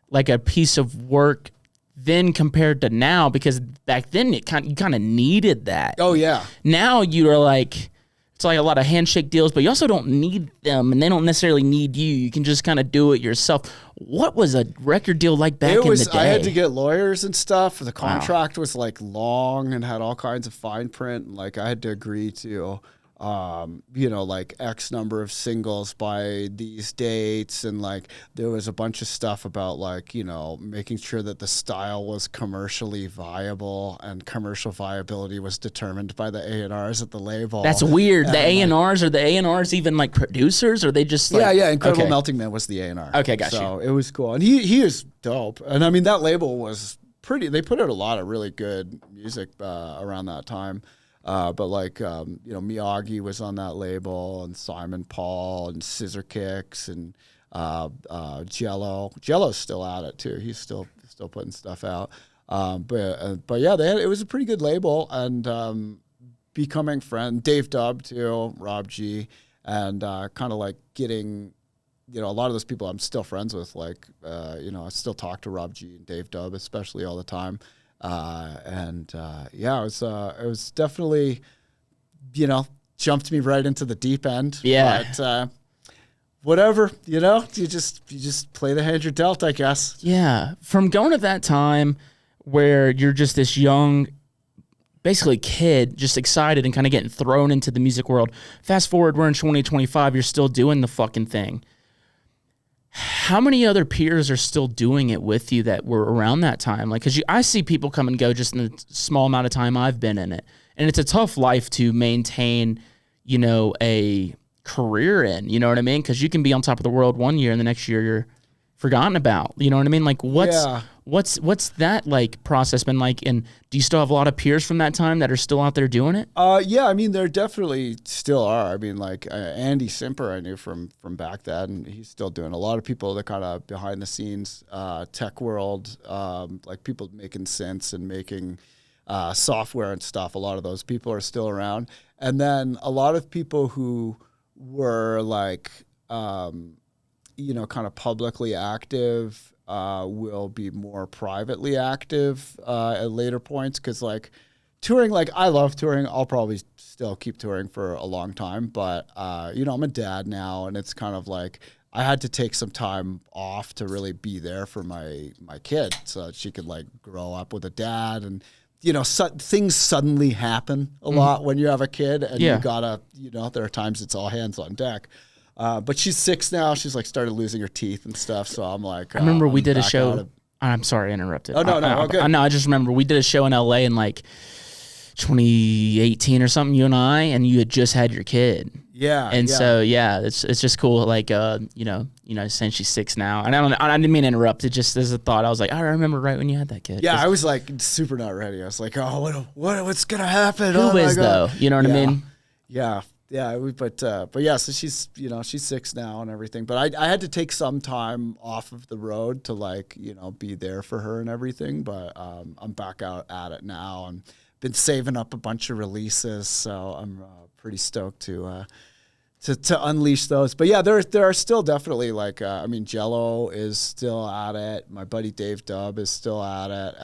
like a piece of work then compared to now, because back then you kind of needed that. Oh yeah. Now you're like, it's like a lot of handshake deals, but you also don't need them, and they don't necessarily need you. You can just kind of do it yourself. What was a record deal like back in the day? I had to get lawyers and stuff. The contract was like long and had all kinds of fine print. And like I had to agree to, like X number of singles by these dates. And like there was a bunch of stuff about like, making sure that the style was commercially viable, and commercial viability was determined by the A&Rs at the label. That's weird. The A&Rs, are the A&Rs even like producers, or they just like... Yeah, Incredible Melting Man was the A&R. Okay, gotcha. So it was cool. And he is dope. And I mean, that label was pretty, they put out a lot of really good music around that time. But like, Miyagi was on that label, and Simon Paul, and Scissor Kicks, and Jello. Jello's still at it too. He's still putting stuff out. But yeah, it was a pretty good label, and becoming friend Dave Dubb too, Rob G, and kind of like getting, a lot of those people I'm still friends with. Like, I still talk to Rob G and Dave Dubb, especially all the time. It was definitely, jumped me right into the deep end. Yeah. But, whatever, you just play the hand you're dealt, I guess. Yeah. From going at that time, where you're just this young, basically kid, just excited and kind of getting thrown into the music world. Fast forward, we're in 2025, you're still doing the fucking thing. How many other peers are still doing it with you that were around that time? Like, because I see people come and go just in the small amount of time I've been in it. And it's a tough life to maintain, you know, a career in, you know what I mean? Because you can be on top of the world one year and the next year you're forgotten about, you know what I mean? Like, what's that like process been like? And do you still have a lot of peers from that time that are still out there doing it? Yeah, I mean, there definitely still are. I mean, like Andy Simper, I knew from back then, and he's still doing. A lot of people that kind of behind the scenes, tech world, like people making synths and making software and stuff. A lot of those people are still around, and then a lot of people who were like, you know, kind of publicly active will be more privately active at later points, because like touring, like I love touring. I'll probably still keep touring for a long time, but you know, I'm a dad now, and it's kind of like I had to take some time off to really be there for my kid so that she could like grow up with a dad. And you know, things suddenly happen a lot when you have a kid, and you gotta, you know, there are times it's all hands on deck. But she's 6 now. She's like started losing her teeth and stuff. So I'm like, I remember we did a show. I'm sorry, I interrupted. Oh, no, okay. I just remember we did a show in LA in like 2018 or something, you and you had just had your kid. Yeah. And so, it's just cool. Like, you know, saying she's 6 now. And I didn't mean to interrupt. It just as a thought. I was like, I remember right when you had that kid. Yeah, I was like super not ready. I was like, oh, what's going to happen? Who is though? You know what I mean? Yeah. Yeah, but yeah, so she's, you know, she's 6 now and everything. But I had to take some time off of the road to like, you know, be there for her and everything. But I'm back out at it now and been saving up a bunch of releases, so I'm pretty stoked to unleash those. But yeah, there are still definitely like I mean, Jello is still at it. My buddy Dave Dubb is still at it.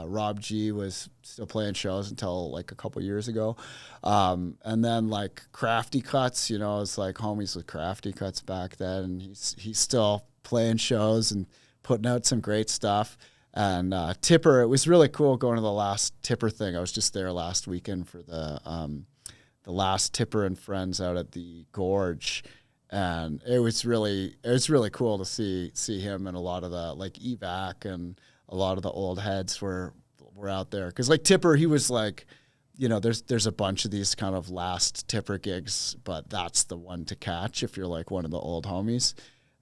Rob G was still playing shows until like a couple years ago. And then like Crafty Cuts, you know, it's like homies with Crafty Cuts back then, and he's still playing shows and putting out some great stuff. And Tipper, it was really cool going to the last Tipper thing. I was just there last weekend for the last Tipper and Friends out at the Gorge, and it was really cool to see him, and a lot of the like Evac and a lot of the old heads were out there, because like Tipper, he was like, you know, there's a bunch of these kind of last Tipper gigs, but that's the one to catch if you're like one of the old homies.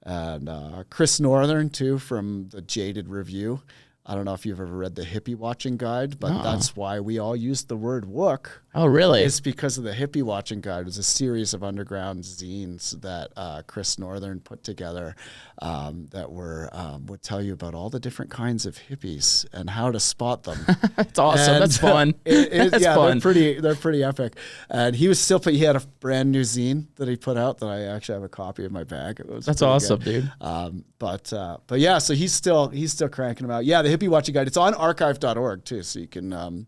And Chris Northern too, from the Jaded Review. I don't know if you've ever read the Hippie Watching Guide, but that's why we all used the word wook. Oh, really? It's because of the Hippie Watching Guide. It was a series of underground zines that Chris Northern put together that would tell you about all the different kinds of hippies and how to spot them. That's awesome. And that's fun. That's fun. They're pretty epic. And he he had a brand new zine that he put out that I actually have a copy in my bag. That's awesome, dude. But yeah, so he's still cranking them out. Yeah, the Hippie Watching Guide. It's on archive.org too, so you can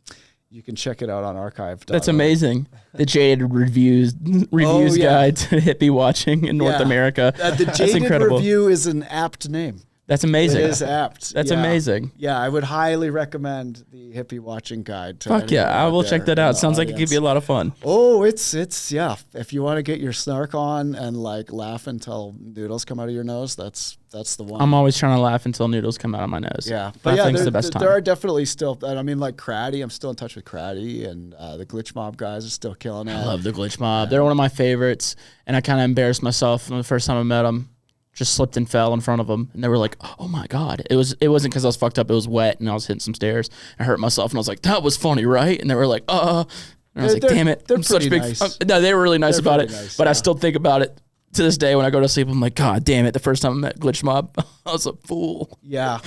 check it out on archive.org. That's amazing. The Jaded Reviews Guide to Hippie Watching in North America. The Jaded Review is an apt name. That's amazing. It is apt. That's amazing. Yeah, I would highly recommend the Hippie Watching Guide. To Fuck yeah, I will check that out. Sounds like it could be a lot of fun. Oh, it's yeah. If you want to get your snark on and like laugh until noodles come out of your nose, that's the one. I'm always trying to laugh until noodles come out of my nose. Yeah, but yeah, the best time. There are definitely still. I mean, like Craddy. I'm still in touch with Craddy, and the Glitch Mob guys are still killing it. I love the Glitch Mob. They're one of my favorites, and I kind of embarrassed myself the first time I met them. Just slipped and fell in front of them, and they were like, "Oh my god!" It wasn't because I was fucked up. It was wet, and I was hitting some stairs. I hurt myself, and I was like, "That was funny, right?" And they were like, And I was like, "Damn it!" They're pretty nice. No, they were really nice about it. Nice, but I still think about it to this day when I go to sleep. I'm like, "God damn it!" The first time I met Glitch Mob, I was a fool. Yeah.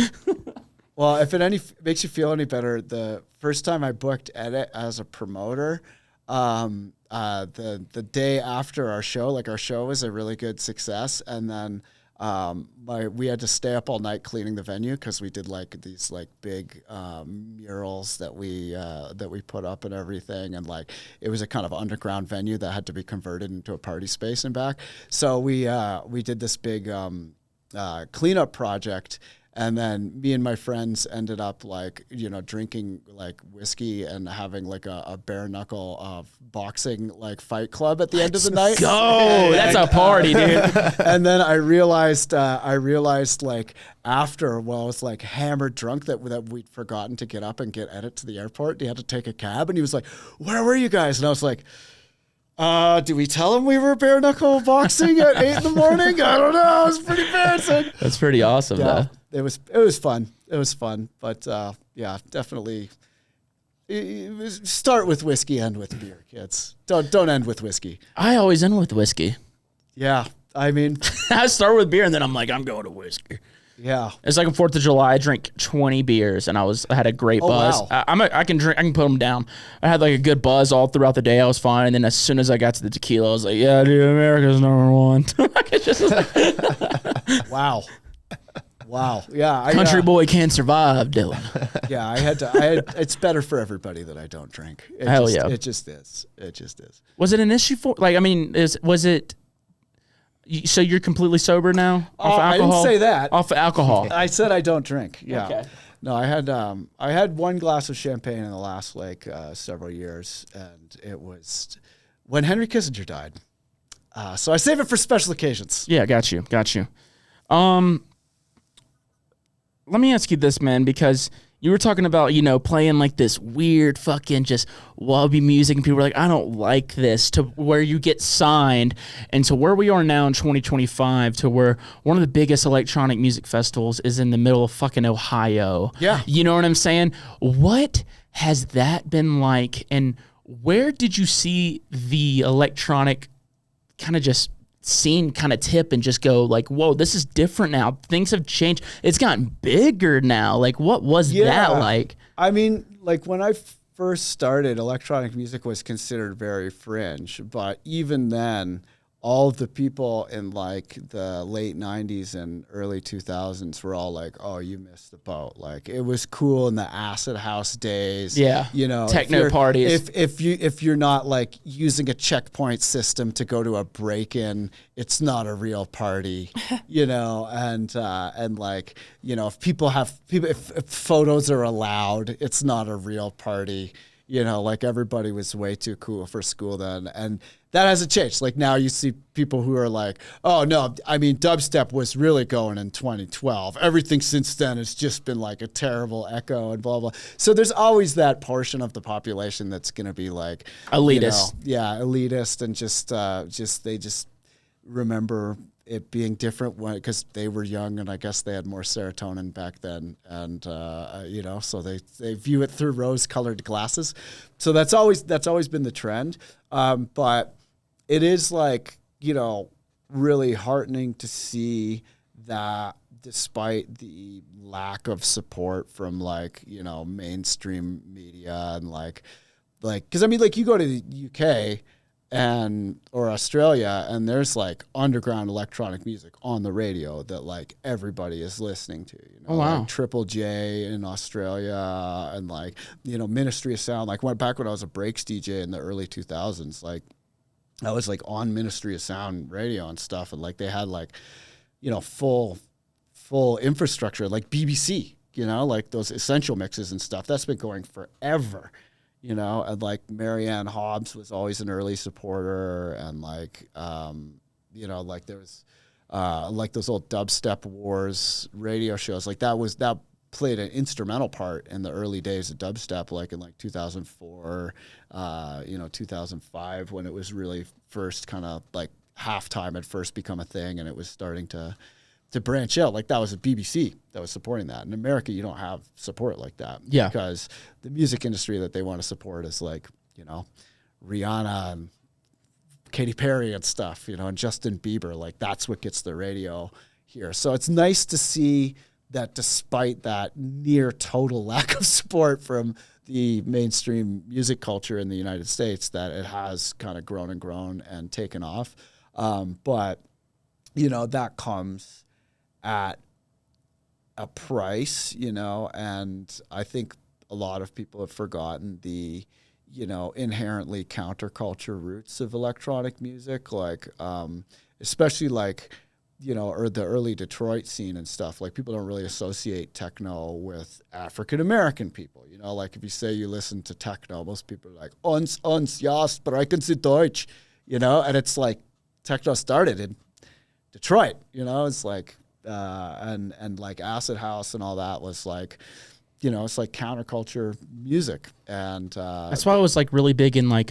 Well, if it makes you feel any better, the first time I booked Edit as a promoter, the day after our show, like our show was a really good success, and then we had to stay up all night cleaning the venue because we did like these like big murals that we put up and everything, and like it was a kind of underground venue that had to be converted into a party space and back. So we did this big cleanup project. And then me and my friends ended up like, drinking like whiskey and having like a bare knuckle boxing like fight club at the end of the night. Go! That's a party, dude. And then I realized like after, I was like hammered drunk that we'd forgotten to get up and get Edit to the airport. He had to take a cab, and he was like, "Where were you guys?" And I was like, do we tell him we were bare knuckle boxing at 8 a.m? I don't know. It was pretty embarrassing. That's pretty awesome, though. It was fun. It was fun, but yeah, definitely. Start with whiskey, end with beer, kids. Don't end with whiskey. I always end with whiskey. Yeah, I mean, I start with beer, and then I'm like, I'm going to whiskey. yeah. It's like on 4th of July, I drank 20 beers, and I had a great buzz. Wow. I can put them down. I had like a good buzz all throughout the day. I was fine, and then as soon as I got to the tequila, I was like, yeah, dude, America's #1. Like, it's just like, Wow. Wow. Yeah. country boy can't survive, Dylan. Yeah, it's better for everybody that I don't drink. Hell yeah. It just is. It just is. Was it an issue for, like, I mean, was it, so you're completely sober now? Off of I didn't alcohol? say that. Off of alcohol. I said I don't drink. Yeah. Okay. No, I had one glass of champagne in the last like several years, and it was when Henry Kissinger died. So I save it for special occasions. Yeah, got you. Let me ask you this, man, because you were talking about, playing like this weird fucking just wubby music, and people were like, I don't like this, to where you get signed, and to where we are now in 2025, to where one of the biggest electronic music festivals is in the middle of fucking Ohio. Yeah. You know what I'm saying? What has that been like, and where did you see the electronic kind of just scene kind of tip and just go like, whoa, this is different now. Things have changed. It's gotten bigger now. Like, what was that like? I mean, like when I first started, electronic music was considered very fringe, but even then, all of the people in like the late 90s and early 2000s were all like, oh, you missed the boat. Like, it was cool in the acid house days. Yeah. Techno parties. If you're not like using a checkpoint system to go to a break-in, it's not a real party, and like, if photos are allowed, it's not a real party. Like everybody was way too cool for school then. And that hasn't changed. Like now you see people who are like, oh no, I mean, dubstep was really going in 2012. Everything since then has just been like a terrible echo and blah, blah. So there's always that portion of the population that's going to be like elitist. Elitist, and they just remember it being different because they were young, and I guess they had more serotonin back then, and so they view it through rose-colored glasses. So that's always been the trend, but it is like really heartening to see that despite the lack of support from mainstream media and like because I mean like you go to the UK or Australia, and there's like underground electronic music on the radio that like everybody is listening to. Oh wow! Like Triple J in Australia, and like Ministry of Sound. Like back when I was a breaks DJ in the early 2000s, like I was like on Ministry of Sound radio and stuff, and like they had like full infrastructure like BBC. Like those essential mixes and stuff. That's been going forever. And like Marianne Hobbs was always an early supporter, and like, like there was, like those old Dubstep Wars radio shows, like that played an instrumental part in the early days of dubstep, like in like 2004, 2005, when it was really first kind of like halftime had first become a thing, and it was starting to branch out. Like that was a BBC that was supporting that. In America, you don't have support like that. Yeah. Because the music industry that they want to support is like, Rihanna and Katy Perry and stuff, and Justin Bieber. Like that's what gets the radio here. So it's nice to see that despite that near total lack of support from the mainstream music culture in the United States, that it has kind of grown and taken off. But, that comes at a price, and I think a lot of people have forgotten the, inherently counterculture roots of electronic music, like, especially like or the early Detroit scene and stuff, like people don't really associate techno with African American people. Like if you say you listen to techno, most people are like, uns, ja, sprechen Sie Deutsch, and it's like techno started in Detroit, it's like, and like acid house and all that was like, it's like counterculture music. And that's why it was like really big in like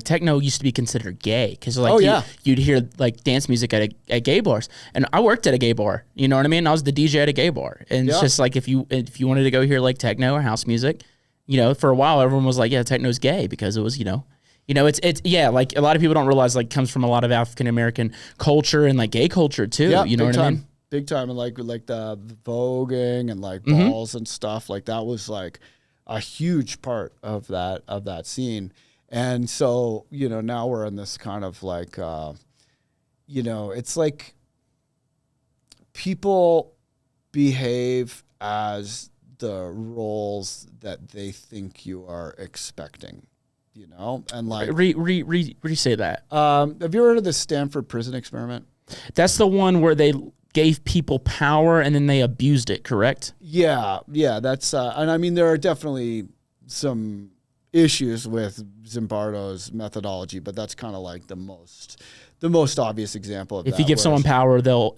techno used to be considered gay because like you'd hear like dance music at gay bars, and I worked at a gay bar. You know what I mean? I was the DJ at a gay bar, and it's just like if you wanted to go hear like techno or house music, for a while everyone was like, yeah, techno's gay because it was it's like a lot of people don't realize like comes from a lot of African American culture and like gay culture too. You know what I mean? Big time, and like the voguing and like balls and stuff, like that was like a huge part of that scene. And so now we're in this kind of like it's like people behave as the roles that they think you are expecting, and like re-say that. Have you heard of the Stanford prison experiment? That's the one where they gave people power and then they abused it, correct? Yeah, that's and I mean there are definitely some issues with Zimbardo's methodology, but that's kind of like the most obvious example of that. If you give someone power, they'll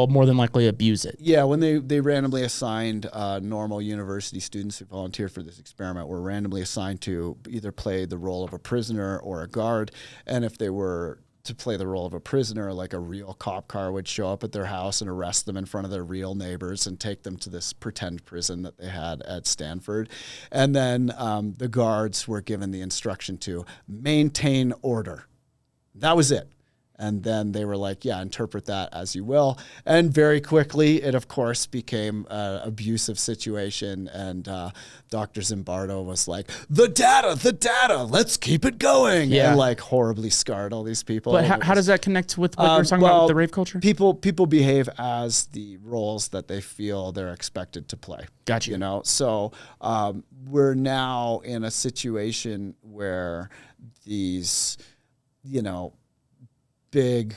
more than likely abuse it. Yeah, when they randomly assigned normal university students who volunteered for this experiment were randomly assigned to either play the role of a prisoner or a guard, and if they were to play the role of a prisoner, like a real cop car would show up at their house and arrest them in front of their real neighbors and take them to this pretend prison that they had at Stanford. And then the guards were given the instruction to maintain order. That was it. And then they were like, yeah, interpret that as you will. And very quickly, it, of course, became an abusive situation. And Dr. Zimbardo was like, the data, let's keep it going. Yeah. And like horribly scarred all these people. But how does that connect with what you were talking about with the rave culture? People behave as the roles that they feel they're expected to play. Got you. So we're now in a situation where these, big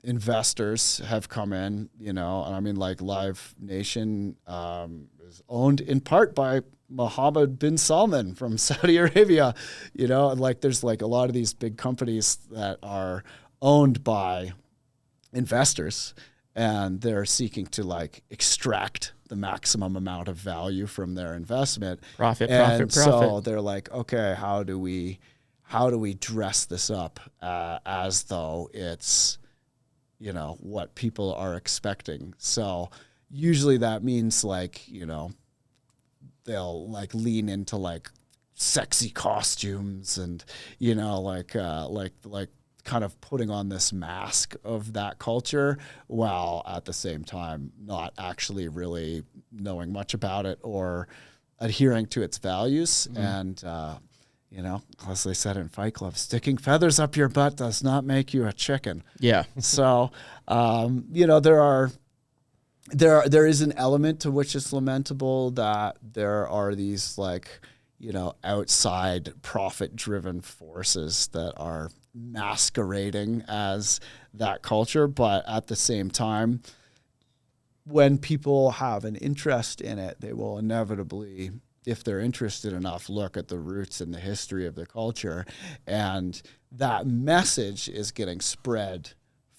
investors have come in, and I mean like Live Nation is owned in part by Mohammed bin Salman from Saudi Arabia, and like there's like a lot of these big companies that are owned by investors and they're seeking to like extract the maximum amount of value from their investment. Profit. So they're like, okay, how do we dress this up as though it's, what people are expecting? So usually that means like, they'll like lean into like sexy costumes and, like kind of putting on this mask of that culture while at the same time not actually really knowing much about it or adhering to its values. And, as they said in Fight Club, sticking feathers up your butt does not make you a chicken. Yeah. So, there is an element to which it's lamentable that there are these like, outside profit-driven forces that are masquerading as that culture. But at the same time, when people have an interest in it, they will inevitably, if they're interested enough, look at the roots and the history of the culture. And that message is getting spread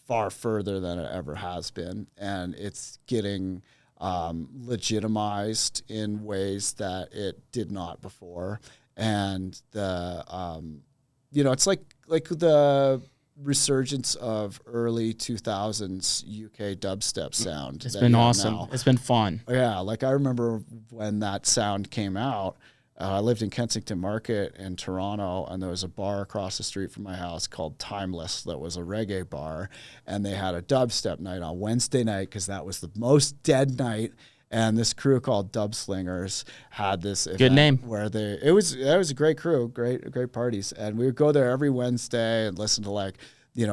far further than it ever has been. And it's getting legitimized in ways that it did not before. And it's like the resurgence of early 2000s UK dubstep sound. It's been awesome. Now. It's been fun. Yeah, like I remember when that sound came out, I lived in Kensington Market in Toronto, and there was a bar across the street from my house called Timeless that was a reggae bar, and they had a dubstep night on Wednesday night because that was the most dead night. And this crew called Dub Slingers had this event good name where it was a great crew, great parties, and we would go there every Wednesday and listen to like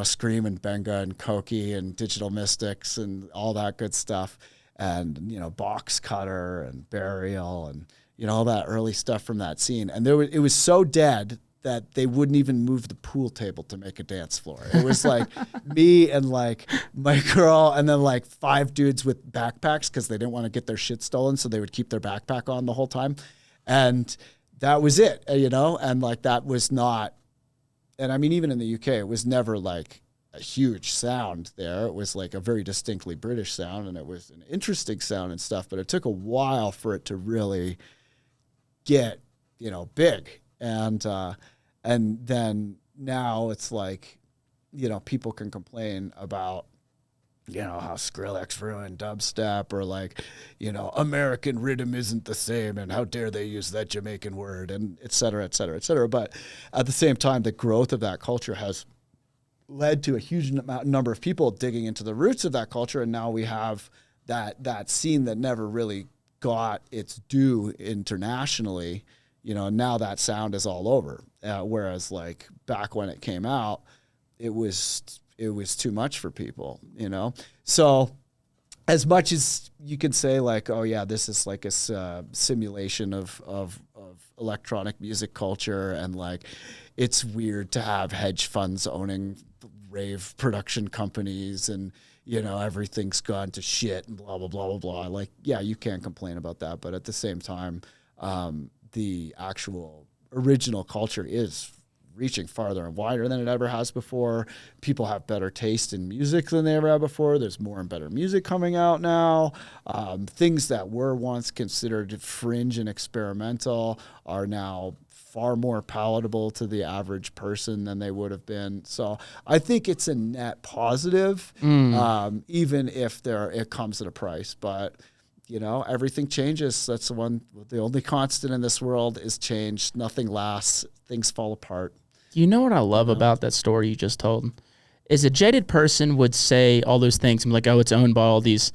Scream and Benga and Koki and Digital Mystics and all that good stuff, and Box Cutter and Burial and all that early stuff from that scene. And it was so dead that they wouldn't even move the pool table to make a dance floor. It was like me and like my girl and then like 5 dudes with backpacks because they didn't want to get their shit stolen. So they would keep their backpack on the whole time. And that was it, you know? And like that was not, and I mean, even in the UK, it was never like a huge sound there. It was like a very distinctly British sound and it was an interesting sound and stuff, but it took a while for it to really get, you know, big. And then now it's like, you know, people can complain about, you know, how Skrillex ruined dubstep or like, you know, American rhythm isn't the same and how dare they use that Jamaican word and et cetera, et cetera, et cetera. But at the same time, the growth of that culture has led to a huge number of people digging into the roots of that culture. And now we have that scene that never really got its due internationally, you know, and now that sound is all over. Whereas like back when it came out, it was too much for people, you know? So as much as you can say like, oh yeah, this is like a simulation of electronic music culture. And like, it's weird to have hedge funds owning rave production companies and, you know, everything's gone to shit and blah, blah, blah, blah, blah. Like, yeah, you can't complain about that. But at the same time, the actual original culture is reaching farther and wider than it ever has before. People have better taste in music than they ever had before. There's more and better music coming out now. Things that were once considered fringe and experimental are now far more palatable to the average person than they would have been. So I think it's a net positive, even if it comes at a price. But you know, everything changes. That's the only constant in this world is change. Nothing lasts. Things fall apart. You know what I love about that story you just told? Is a jaded person would say all those things and be like, oh, it's owned by all these,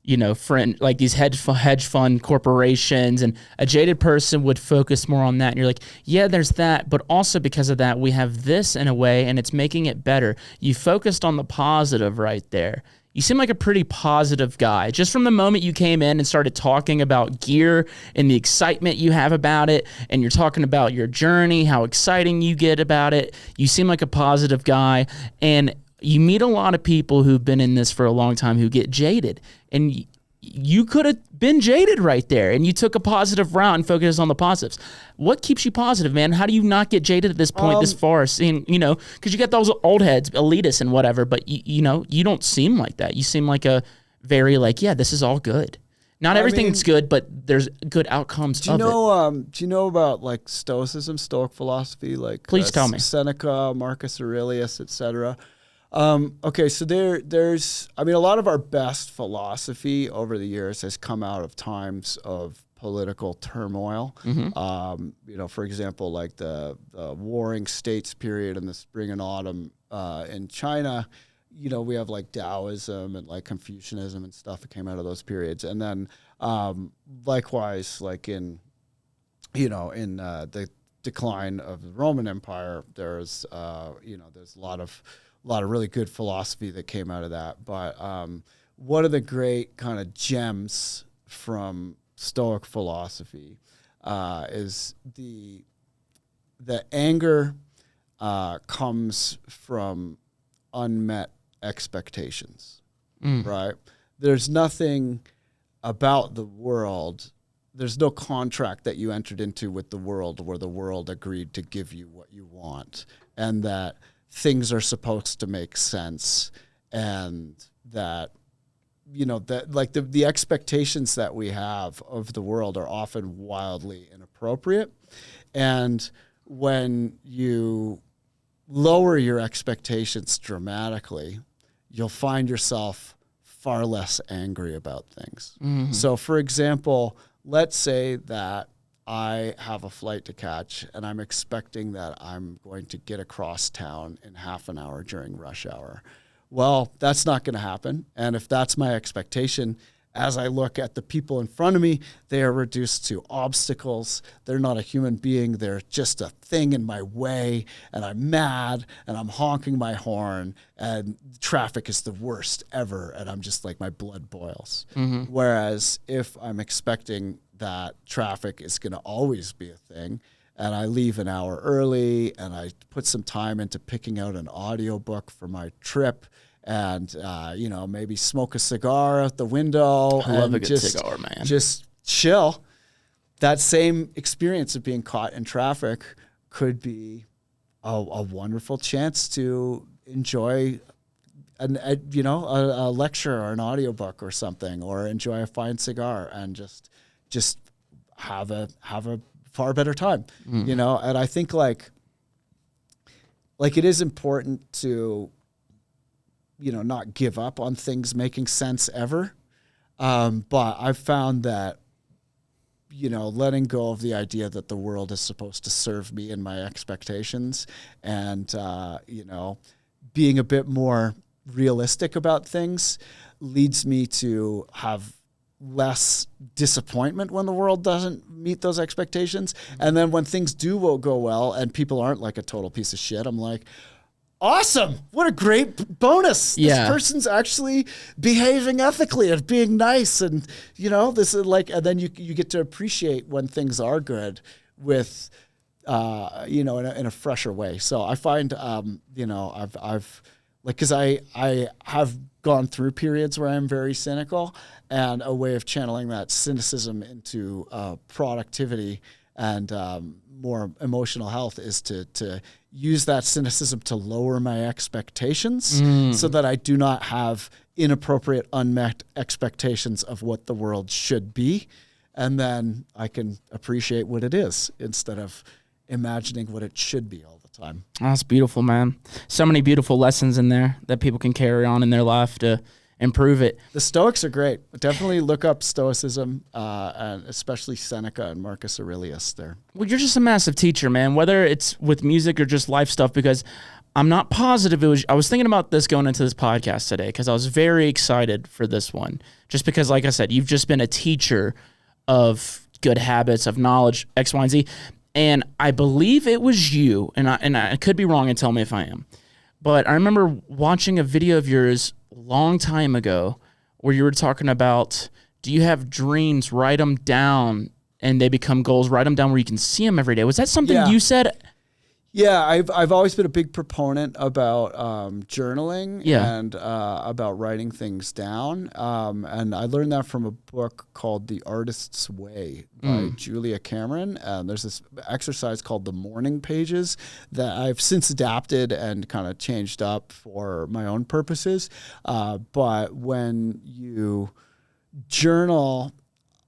you know, like these hedge fund corporations. And a jaded person would focus more on that. And you're like, yeah, there's that. But also because of that, we have this in a way, and it's making it better. You focused on the positive right there. You seem like a pretty positive guy. Just from the moment you came in and started talking about gear and the excitement you have about it, and you're talking about your journey, how exciting you get about it, you seem like a positive guy. And you meet a lot of people who've been in this for a long time who get jaded. And you could have been jaded right there, and you took a positive route and focused on the positives. What keeps you positive, man? How do you not get jaded at this point this far? Seeing, you know, because you got those old heads, elitists and whatever, but you know, you don't seem like that. You seem like a very like, yeah, this is all good. Not everything's good, but there's good outcomes of it. Do you know about like Stoicism, Stoic philosophy? Like, please tell me. Seneca, Marcus Aurelius, etc. Okay, so there's, I mean, a lot of our best philosophy over the years has come out of times of political turmoil. You know, for example, like the warring states period in the spring and autumn in China. You know, we have like Taoism and like Confucianism and stuff that came out of those periods. And then likewise, like in, you know, in the decline of the Roman Empire, there's, you know, there's a lot of really good philosophy that came out of that. But one of the great kind of gems from Stoic philosophy is the anger comes from unmet expectations, right? There's nothing about the world. There's no contract that you entered into with the world where the world agreed to give you what you want, and that things are supposed to make sense, and that, you know, that like the expectations that we have of the world are often wildly inappropriate. And when you lower your expectations dramatically, you'll find yourself far less angry about things. So for example, let's say that I have a flight to catch and I'm expecting that I'm going to get across town in half an hour during rush hour. Well, that's not going to happen. And if that's my expectation, as I look at the people in front of me, they are reduced to obstacles. They're not a human being. They're just a thing in my way. And I'm mad and I'm honking my horn and traffic is the worst ever. And I'm just like, my blood boils. Whereas if I'm expecting that traffic is going to always be a thing, and I leave an hour early, and I put some time into picking out an audiobook for my trip, and maybe smoke a cigar out the window. I love and a good cigar, man. Just chill. That same experience of being caught in traffic could be a wonderful chance to enjoy a lecture or an audiobook or something, or enjoy a fine cigar and just have a far better time, And I think like it is important to, not give up on things making sense ever. But I've found that, letting go of the idea that the world is supposed to serve me and my expectations, and, being a bit more realistic about things leads me to have less disappointment when the world doesn't meet those expectations. And then when things do go well and people aren't like a total piece of shit, I'm like, awesome. What a great bonus. Yeah. This person's actually behaving ethically and being nice. And, this is like, and then you get to appreciate when things are good with, in a fresher way. So I find, I've like, cause I have gone through periods where I'm very cynical, and a way of channeling that cynicism into productivity and more emotional health is to use that cynicism to lower my expectations so that I do not have inappropriate, unmet expectations of what the world should be. And then I can appreciate what it is instead of imagining what it should be all the time. That's beautiful, man. So many beautiful lessons in there that people can carry on in their life to improve it. The Stoics are great. Definitely look up Stoicism, and especially Seneca and Marcus Aurelius there. Well, you're just a massive teacher, man, whether it's with music or just life stuff, because I'm not positive I was thinking about this going into this podcast today because I was very excited for this one. Just because, like I said, you've just been a teacher of good habits, of knowledge, X, Y, and Z. And I believe it was you, and I could be wrong and tell me if I am. But I remember watching a video of yours a long time ago where you were talking about, do you have dreams, write them down, and they become goals, write them down where you can see them every day. Was that something you said? Yeah, I've always been a big proponent about journaling and about writing things down. And I learned that from a book called The Artist's Way by Julia Cameron. And there's this exercise called the morning pages that I've since adapted and kind of changed up for my own purposes. But when you journal,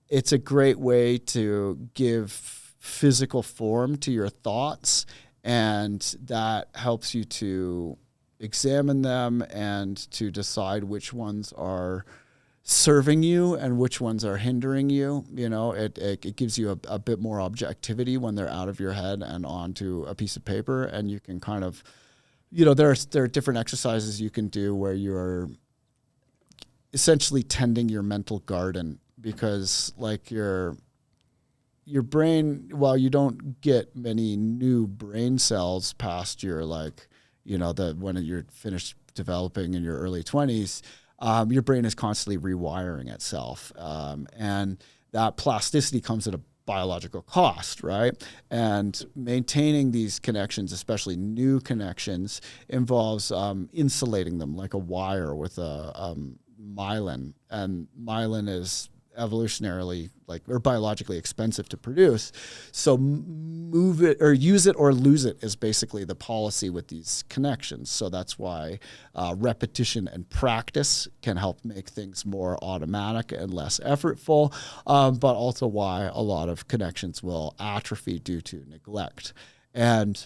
it's a great way to give physical form to your thoughts. And that helps you to examine them and to decide which ones are serving you and which ones are hindering you. It gives you a bit more objectivity when they're out of your head and onto a piece of paper. And you can kind of, there are different exercises you can do where you're essentially tending your mental garden, because like your brain, while you don't get many new brain cells past your when you're finished developing in your early 20s, your brain is constantly rewiring itself. And that plasticity comes at a biological cost, right? And maintaining these connections, especially new connections, involves insulating them like a wire with a myelin. And myelin is evolutionarily or biologically expensive to produce. So move it or use it or lose it is basically the policy with these connections. So that's why repetition and practice can help make things more automatic and less effortful, but also why a lot of connections will atrophy due to neglect. And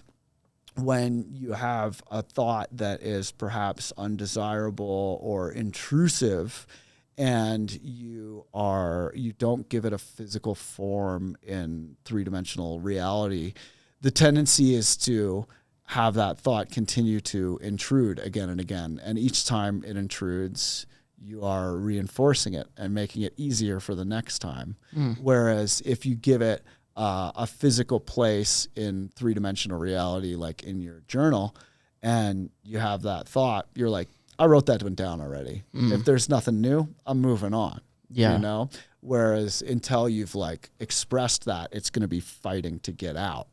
when you have a thought that is perhaps undesirable or intrusive, and you don't give it a physical form in three-dimensional reality, the tendency is to have that thought continue to intrude again and again. And each time it intrudes, you are reinforcing it and making it easier for the next time. Whereas if you give it a physical place in three-dimensional reality, like in your journal, and you have that thought, you're like, I wrote that one down already. If there's nothing new, I'm moving on. Yeah. Whereas until you've expressed that, it's going to be fighting to get out.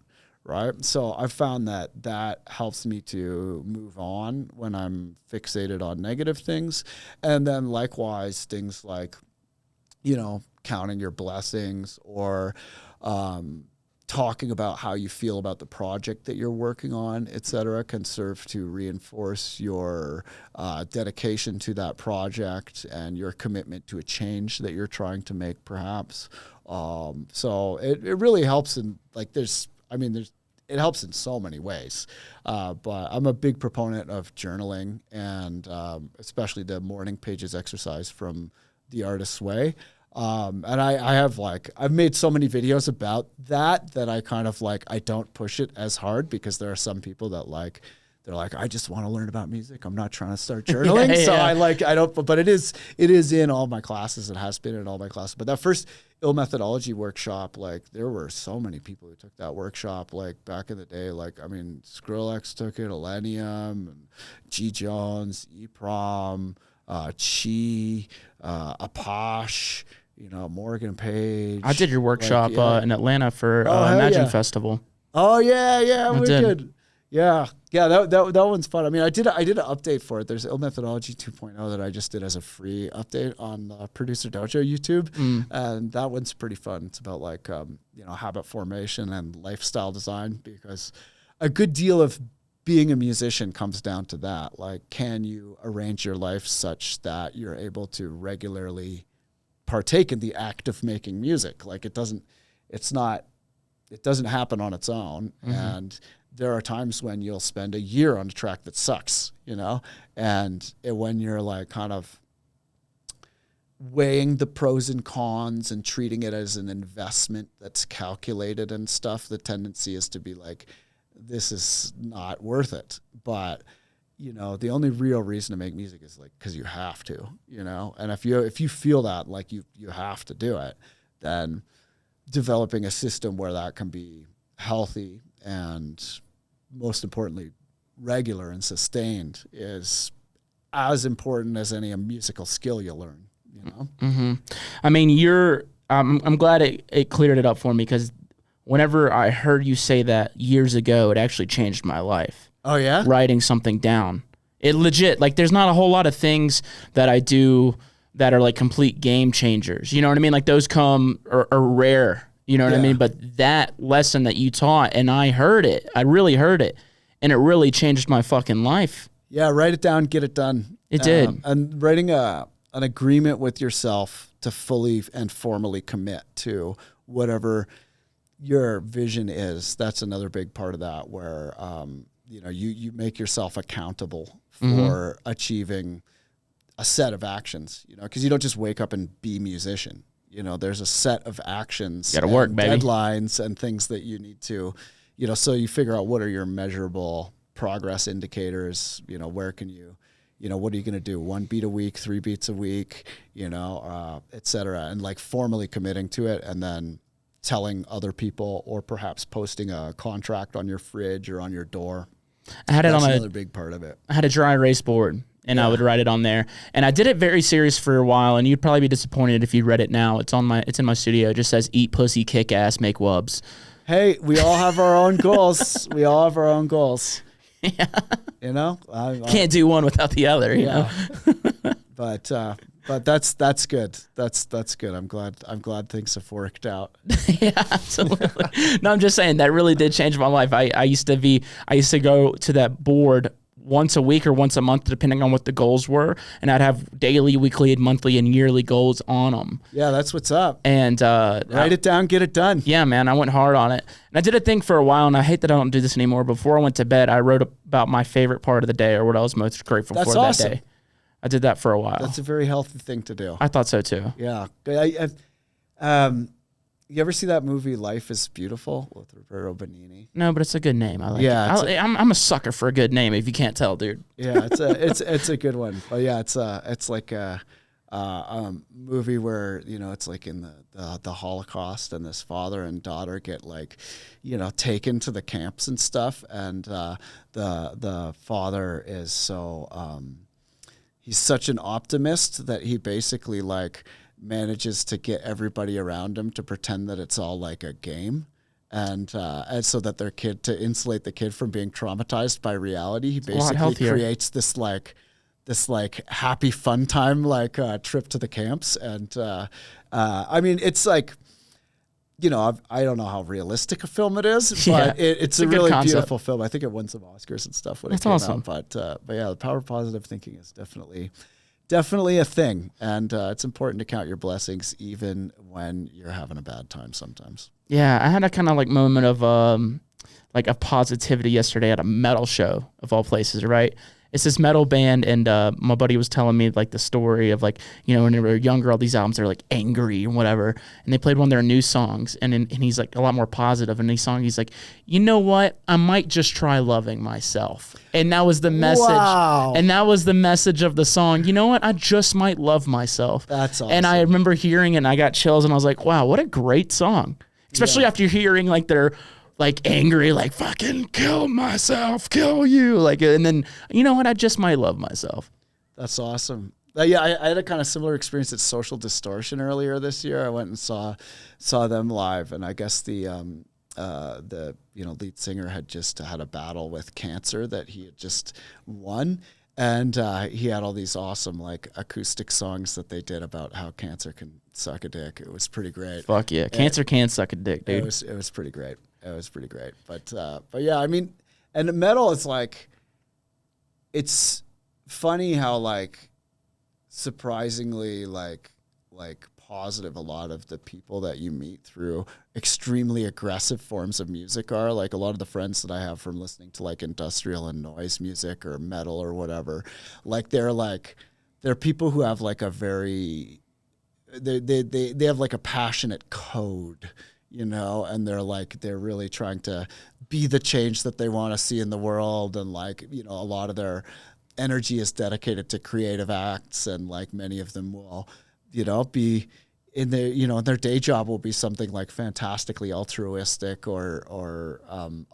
right? So I've found that helps me to move on when I'm fixated on negative things. And then likewise, things like, counting your blessings or talking about how you feel about the project that you're working on, et cetera, can serve to reinforce your dedication to that project and your commitment to a change that you're trying to make, perhaps. So it really helps in it helps in so many ways. But I'm a big proponent of journaling and especially the morning pages exercise from The Artist's Way. And I've made so many videos about that I kind of I don't push it as hard because there are some people that they're like, I just want to learn about music. I'm not trying to start journaling. So I don't, but it is in all my classes. It has been in all my classes. But that first ill methodology workshop, there were so many people who took that workshop, back in the day. Skrillex took it, Millennium, and G Jones, EPROM, Chi, Apache, Morgan Page. I did your workshop in Atlanta for Imagine Festival. Oh yeah, I we did. did. Yeah. That one's fun. I mean, I did an update for it. There's Ill Methodology 2.0 that I just did as a free update on Producer Dojo YouTube, and that one's pretty fun. It's about habit formation and lifestyle design, because a good deal of being a musician comes down to that. Can you arrange your life such that you're able to regularly partake in the act of making music? It doesn't happen on its own. And there are times when you'll spend a year on a track that sucks, and when you're kind of weighing the pros and cons and treating it as an investment that's calculated and stuff, the tendency is to be this is not worth it. But the only real reason to make music is because you have to, and if you feel that you have to do it, then developing a system where that can be healthy and, most importantly, regular and sustained is as important as any musical skill you learn. I mean, I'm glad it cleared it up for me, because whenever I heard you say that years ago, it actually changed my life. Oh yeah, writing something down. It legit, there's not a whole lot of things that I do that are complete game changers. You know what I mean? Those are rare. You know what I mean? But that lesson that you taught, and I really heard it, and it really changed my fucking life. Yeah, write it down, get it done. It did. And writing an agreement with yourself to fully and formally commit to whatever your vision is. That's another big part of that, where you make yourself accountable for achieving a set of actions. Because you don't just wake up and be a musician. There's a set of actions, gotta work, baby. Deadlines and things that you need to, so you figure out what are your measurable progress indicators. Where can you, what are you going to do? 1 beat a week, 3 beats a week, et cetera. And formally committing to it, and then telling other people, or perhaps posting a contract on your fridge or on your door. That's another big part of it. I had a dry erase board, and I would write it on there. And I did it very serious for a while, and you'd probably be disappointed if you read it now. It's in my studio. It just says, eat pussy, kick ass, make wubs. Hey, we all have our own goals. We all have our own goals. Yeah. Can't do one without the other, you know? But that's good. That's good. I'm glad things have worked out. Yeah, absolutely. No, I'm just saying that really did change my life. I used to go to that board once a week or once a month, depending on what the goals were, and I'd have daily, weekly, and monthly, and yearly goals on them. Yeah, that's what's up. And write it down, get it done. Yeah, man, I went hard on it, and I did a thing for a while, and I hate that I don't do this anymore. Before I went to bed, I wrote about my favorite part of the day, or what I was most grateful for that day. I did that for a while. That's a very healthy thing to do. I thought so too. Yeah. You ever see that movie Life is Beautiful with Roberto Benigni? No, but it's a good name. I like it. I'm a sucker for a good name, if you can't tell, dude. Yeah, it's a good one. But yeah, it's like a movie where, it's like in the Holocaust, and this father and daughter get taken to the camps and stuff, and the father is so he's such an optimist that he basically manages to get everybody around him to pretend that it's all like a game. and so that their kid, to insulate the kid from being traumatized by reality, he lot basically healthier. creates this happy fun time trip to the camps. And I mean, it's like, you know, I don't know how realistic a film it is, but Yeah, it's a a good really concept. beautiful film. I think it won some Oscars and stuff when That's it came awesome. out. But yeah, the power of positive thinking is definitely a thing, and it's important to count your blessings even when you're having a bad time sometimes. Yeah, I had a kind of like moment of like a positivity yesterday at a metal show of all places, right? It's this metal band, and my buddy was telling me like the story of like, you know, when they were younger, all these albums are like angry and whatever, and they played one of their new songs, and he's like a lot more positive. And these song, he's like, you know what? I might just try loving myself, and that was the message. Wow. And that was the message of the song. You know what? I just might love myself. That's And I awesome. remember hearing it, and I got chills, and I was like, wow, what a great song. Especially after hearing like they're like angry, like fucking kill myself, kill you. Like, and then, you know what? I just might love myself. That's awesome. Yeah, I had a kind of similar experience at Social Distortion earlier this year. I went and saw them live, and I guess the lead singer had just had a battle with cancer that he had just won, and he had all these awesome like acoustic songs that they did about how cancer can suck a dick. It was pretty great. Fuck yeah. Cancer can suck a dick, dude. It was pretty great. It was pretty great. But yeah, I mean, and metal is like, it's funny how like surprisingly like positive a lot of the people that you meet through extremely aggressive forms of music are. Like a lot of the friends that I have from listening to like industrial and noise music or metal or whatever, like they're people who have like a very they have like a passionate code, you know, and they're really trying to be the change that they want to see in the world. And like, you know, a lot of their energy is dedicated to creative acts, and like many of them will, you know, be in their, you know, their day job will be something like fantastically altruistic or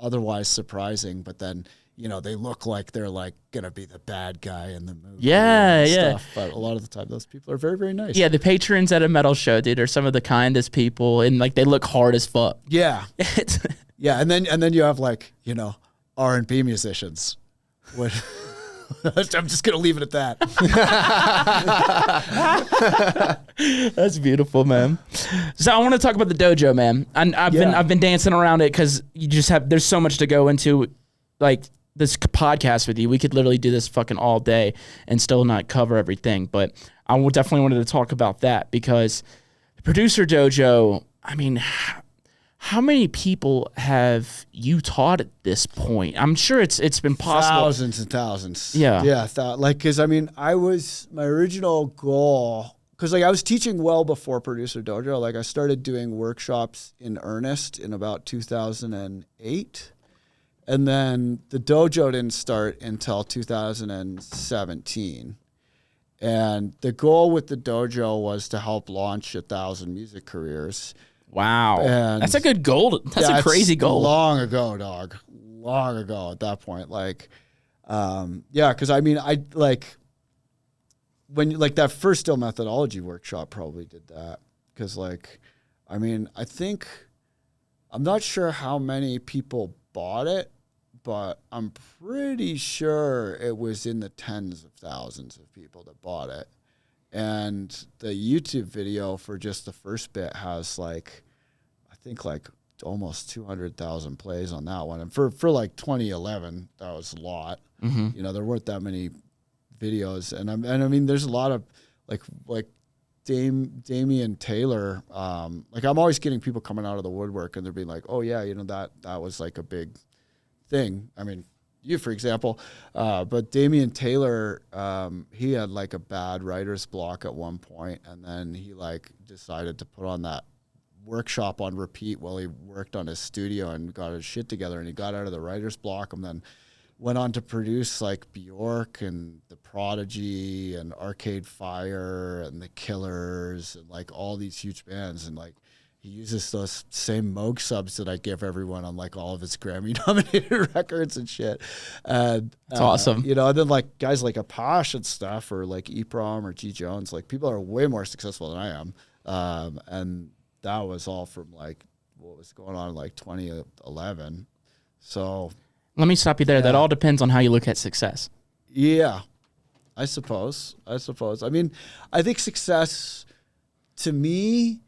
otherwise surprising, but then, you know, they look like they're like gonna be the bad guy in the movie. Yeah, and yeah. stuff. But a lot of the time, those people are very, very nice. Yeah, the patrons at a metal show, dude, are some of the kindest people, and like they look hard as fuck. Yeah, It's- yeah. And then you have like, you know, R&B musicians. What? I'm just gonna leave it at that. That's beautiful, man. So I want to talk about the dojo, man. And I've been dancing around it because you just have, there's so much to go into, like this podcast with you. We could literally do this fucking all day and still not cover everything. But I would definitely wanted to talk about that because the producer dojo, I mean, how many people have you taught at this point? I'm sure it's been possible. Thousands and thousands. Yeah. Yeah. Because I mean, my original goal, because like I was teaching well before Producer Dojo. Like I started doing workshops in earnest in about 2008. And then the dojo didn't start until 2017. And the goal with the dojo was to help launch 1,000 music careers. Wow. And That's a good goal. That's a it's crazy goal. Long ago, dog. Long ago at that point. Like, yeah, because I mean, I like when like that first still methodology workshop probably did that. Because like, I mean, I'm not sure how many people bought it, but I'm pretty sure it was in the tens of thousands of people that bought it. And the YouTube video for just the first bit has like, I think like almost 200,000 plays on that one. And for like 2011, that was a lot. Mm-hmm. You know, there weren't that many videos. And I mean, there's a lot of like Damian Taylor. Like I'm always getting people coming out of the woodwork and they're being like, oh yeah, you know, that was like a big thing. I mean, you, for example, but Damian Taylor, he had like a bad writer's block at one point, and then he like decided to put on that workshop on repeat while he worked on his studio and got his shit together, and he got out of the writer's block and then went on to produce like Bjork and The Prodigy and Arcade Fire and The Killers and like all these huge bands, and like he uses those same Moog subs that I give everyone on like all of his Grammy-nominated records and shit. And That's awesome. You know, and then like guys like Apache and stuff, or like EPROM or G Jones, like people are way more successful than I am. And that was all from like what was going on in like 2011. So Let me stop you there. That Yeah. all depends on how you look at success. yeah, I suppose. I mean, I think success to me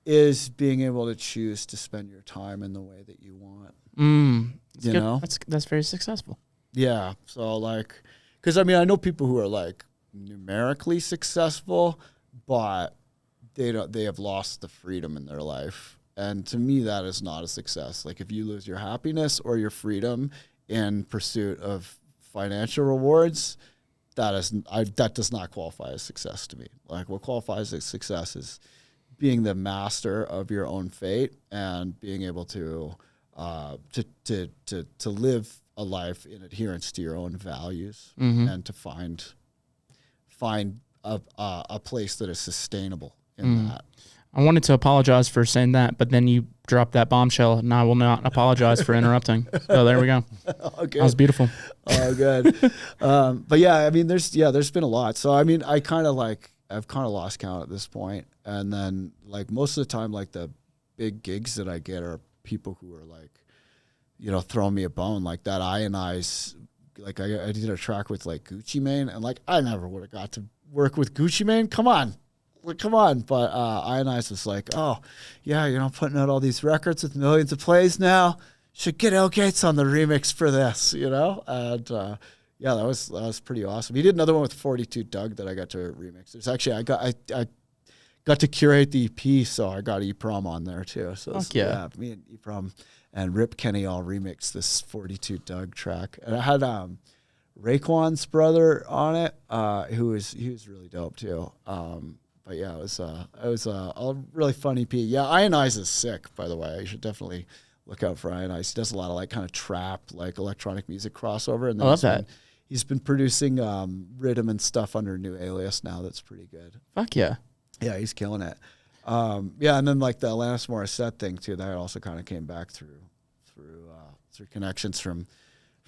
is being able to choose to spend your time in the way that you want. That's You good. know? That's very successful. Yeah. So like, because I mean, I know people who are like numerically successful, but they have lost the freedom in their life. And to me, that is not a success. Like if you lose your happiness or your freedom in pursuit of financial rewards, that does not qualify as success to me. Like what qualifies as success is being the master of your own fate and being able to live a life in adherence to your own values and to find a place that is sustainable in that. I wanted to apologize for saying that, but then you dropped that bombshell, and I will not apologize for interrupting. So there we go. Okay. That was beautiful. Oh, good. But yeah, I mean, there's been a lot. So I mean, I've kind of lost count at this point. And then like most of the time, like the big gigs that I get are people who are like, you know, throwing me a bone like that. Ionize, like I did a track with like Gucci Mane, and like I never would have got to work with Gucci Mane. Come on. But Ionize was like, oh yeah, you know, putting out all these records with millions of plays now. Should get ill.Gates on the remix for this, you know? And yeah, that was pretty awesome. He did another one with 42 Doug that I got to remix. There's actually I got to curate the EP, so I got EPROM on there too. So Fuck yeah. me and EPROM and Rip Kenny all remixed this 42 Doug track. And I had Raekwon's brother on it, he was really dope too. But yeah, it was a really funny EP. Yeah, Ionize is sick, by the way. You should definitely look out for Ionize. He does a lot of like kind of trap, like electronic music crossover. And I love that. He's been producing rhythm and stuff under a new alias now. That's pretty good. Fuck yeah. Yeah, he's killing it. Yeah, and then like the Alanis Morissette thing too. That also kind of came back through connections from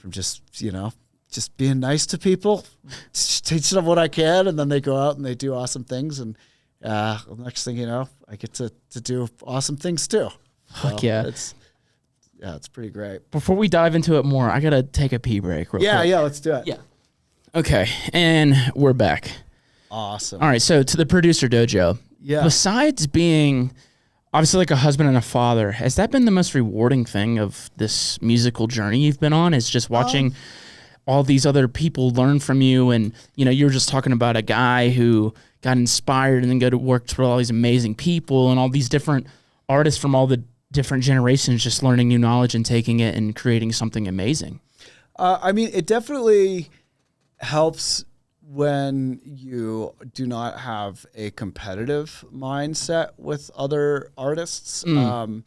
just, you know, just being nice to people, just teaching them what I can, and then they go out and they do awesome things, and the next thing you know, I get to do awesome things too. Fuck yeah. It's pretty great. Before we dive into it more, I got to take a pee break real quick. Yeah, let's do it. Yeah. Okay, and we're back. Awesome. All right, so to the producer dojo. Yeah. Besides being obviously like a husband and a father, has that been the most rewarding thing of this musical journey you've been on? Is just watching all these other people learn from you, and you know, you were just talking about a guy who got inspired and then go to work for all these amazing people and all these different artists from all the different generations, just learning new knowledge and taking it and creating something amazing. I mean, it definitely helps when you do not have a competitive mindset with other artists. And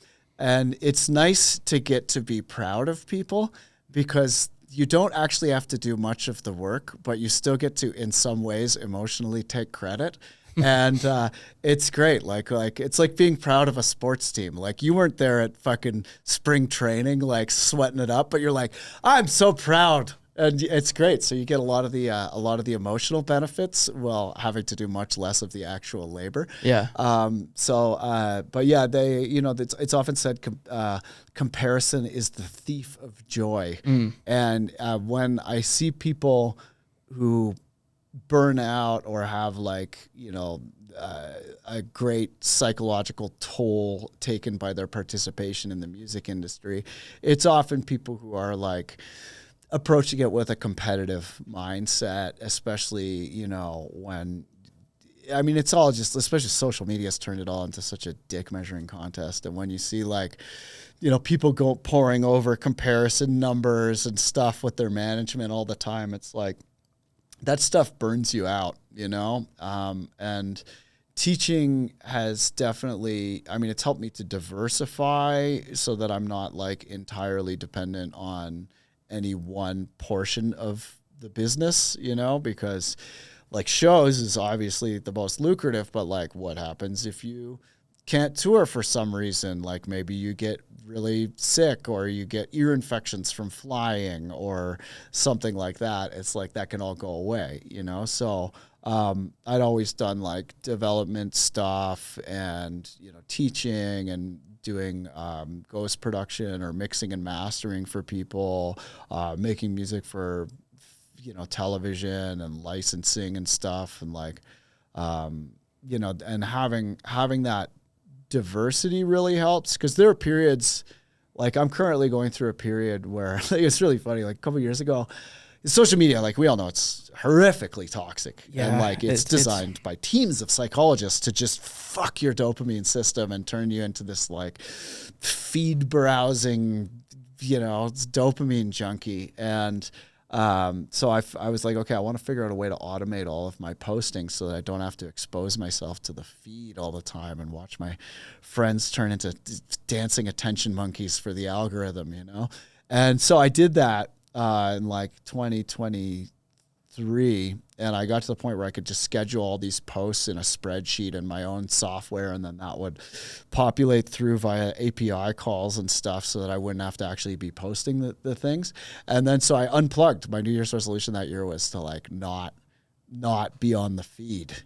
it's nice to get to be proud of people because you don't actually have to do much of the work, but you still get to, in some ways, emotionally take credit. And it's great. Like it's like being proud of a sports team. Like you weren't there at fucking spring training, like sweating it up, but you're like, I'm so proud. And it's great. So you get a lot of the emotional benefits while having to do much less of the actual labor. Yeah. But yeah, it's often said comparison is the thief of joy. And when I see people who burn out or have like, you know, a great psychological toll taken by their participation in the music industry, it's often people who are like approaching it with a competitive mindset, especially, you know, when, I mean, it's all just, especially social media has turned it all into such a dick measuring contest. And when you see like, you know, people go pouring over comparison numbers and stuff with their management all the time, it's like, that stuff burns you out, you know? And teaching has definitely, I mean, it's helped me to diversify so that I'm not like entirely dependent on any one portion of the business, you know, because like shows is obviously the most lucrative, but like what happens if you can't tour for some reason? Like maybe you get really sick or you get ear infections from flying or something like that. It's like that can all go away, you know? So I'd always done like development stuff and, you know, teaching and doing ghost production or mixing and mastering for people, making music for, television and licensing and stuff. And like, and having that diversity really helps, because there are periods, like I'm currently going through a period where it's really funny. Like a couple of years ago, social media, like we all know, it's horrifically toxic. Yeah, and like it's designed by teams of psychologists to just fuck your dopamine system and turn you into this like feed browsing, dopamine junkie. And so I was like, okay, I want to figure out a way to automate all of my posting so that I don't have to expose myself to the feed all the time and watch my friends turn into dancing attention monkeys for the algorithm, And so I did that in like 2023, and I got to the point where I could just schedule all these posts in a spreadsheet in my own software, and then that would populate through via API calls and stuff so that I wouldn't have to actually be posting the things. And then so I unplugged. My New Year's resolution that year was to like not be on the feed.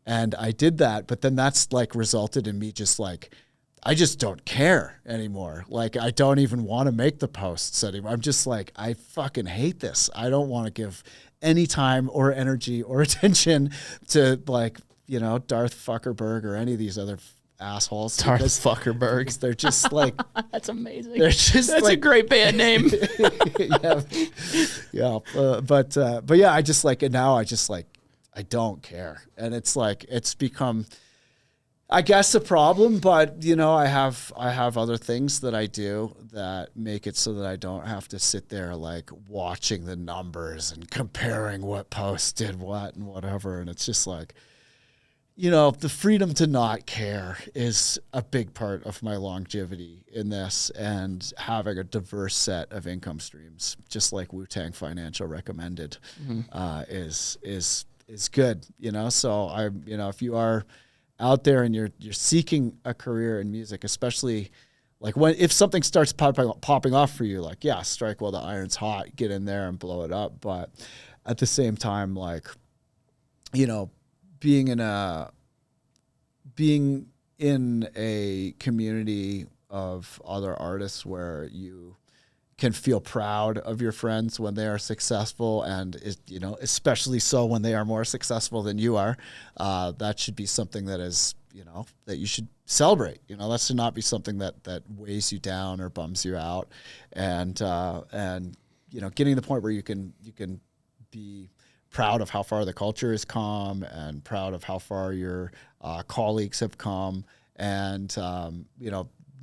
And I did that, but then that's like resulted in me just like, I just don't care anymore. Like, I don't even want to make the posts anymore. I'm just like, I fucking hate this. I don't want to give any time or energy or attention to like, Darth Fuckerberg or any of these other assholes. Darth Fuckerberg. They're just like, That's amazing. That's a great band name. yeah. But yeah, I just like, and now I just like, I don't care. And it's like, it's become, I guess, a problem, but I have other things that I do that make it so that I don't have to sit there like watching the numbers and comparing what post did what and whatever. And it's just like, the freedom to not care is a big part of my longevity in this, and having a diverse set of income streams, just like Wu-Tang Financial recommended, is good. So if you are out there and you're seeking a career in music, especially like if something starts popping off for you, like, yeah, strike while the iron's hot, get in there and blow it up. But at the same time, like, being in a community of other artists where you can feel proud of your friends when they are successful, and especially so when they are more successful than you are, that should be something that is, that you should celebrate. That should not be something that weighs you down or bums you out. And getting to the point where you can be proud of how far the culture has come, and proud of how far your colleagues have come, and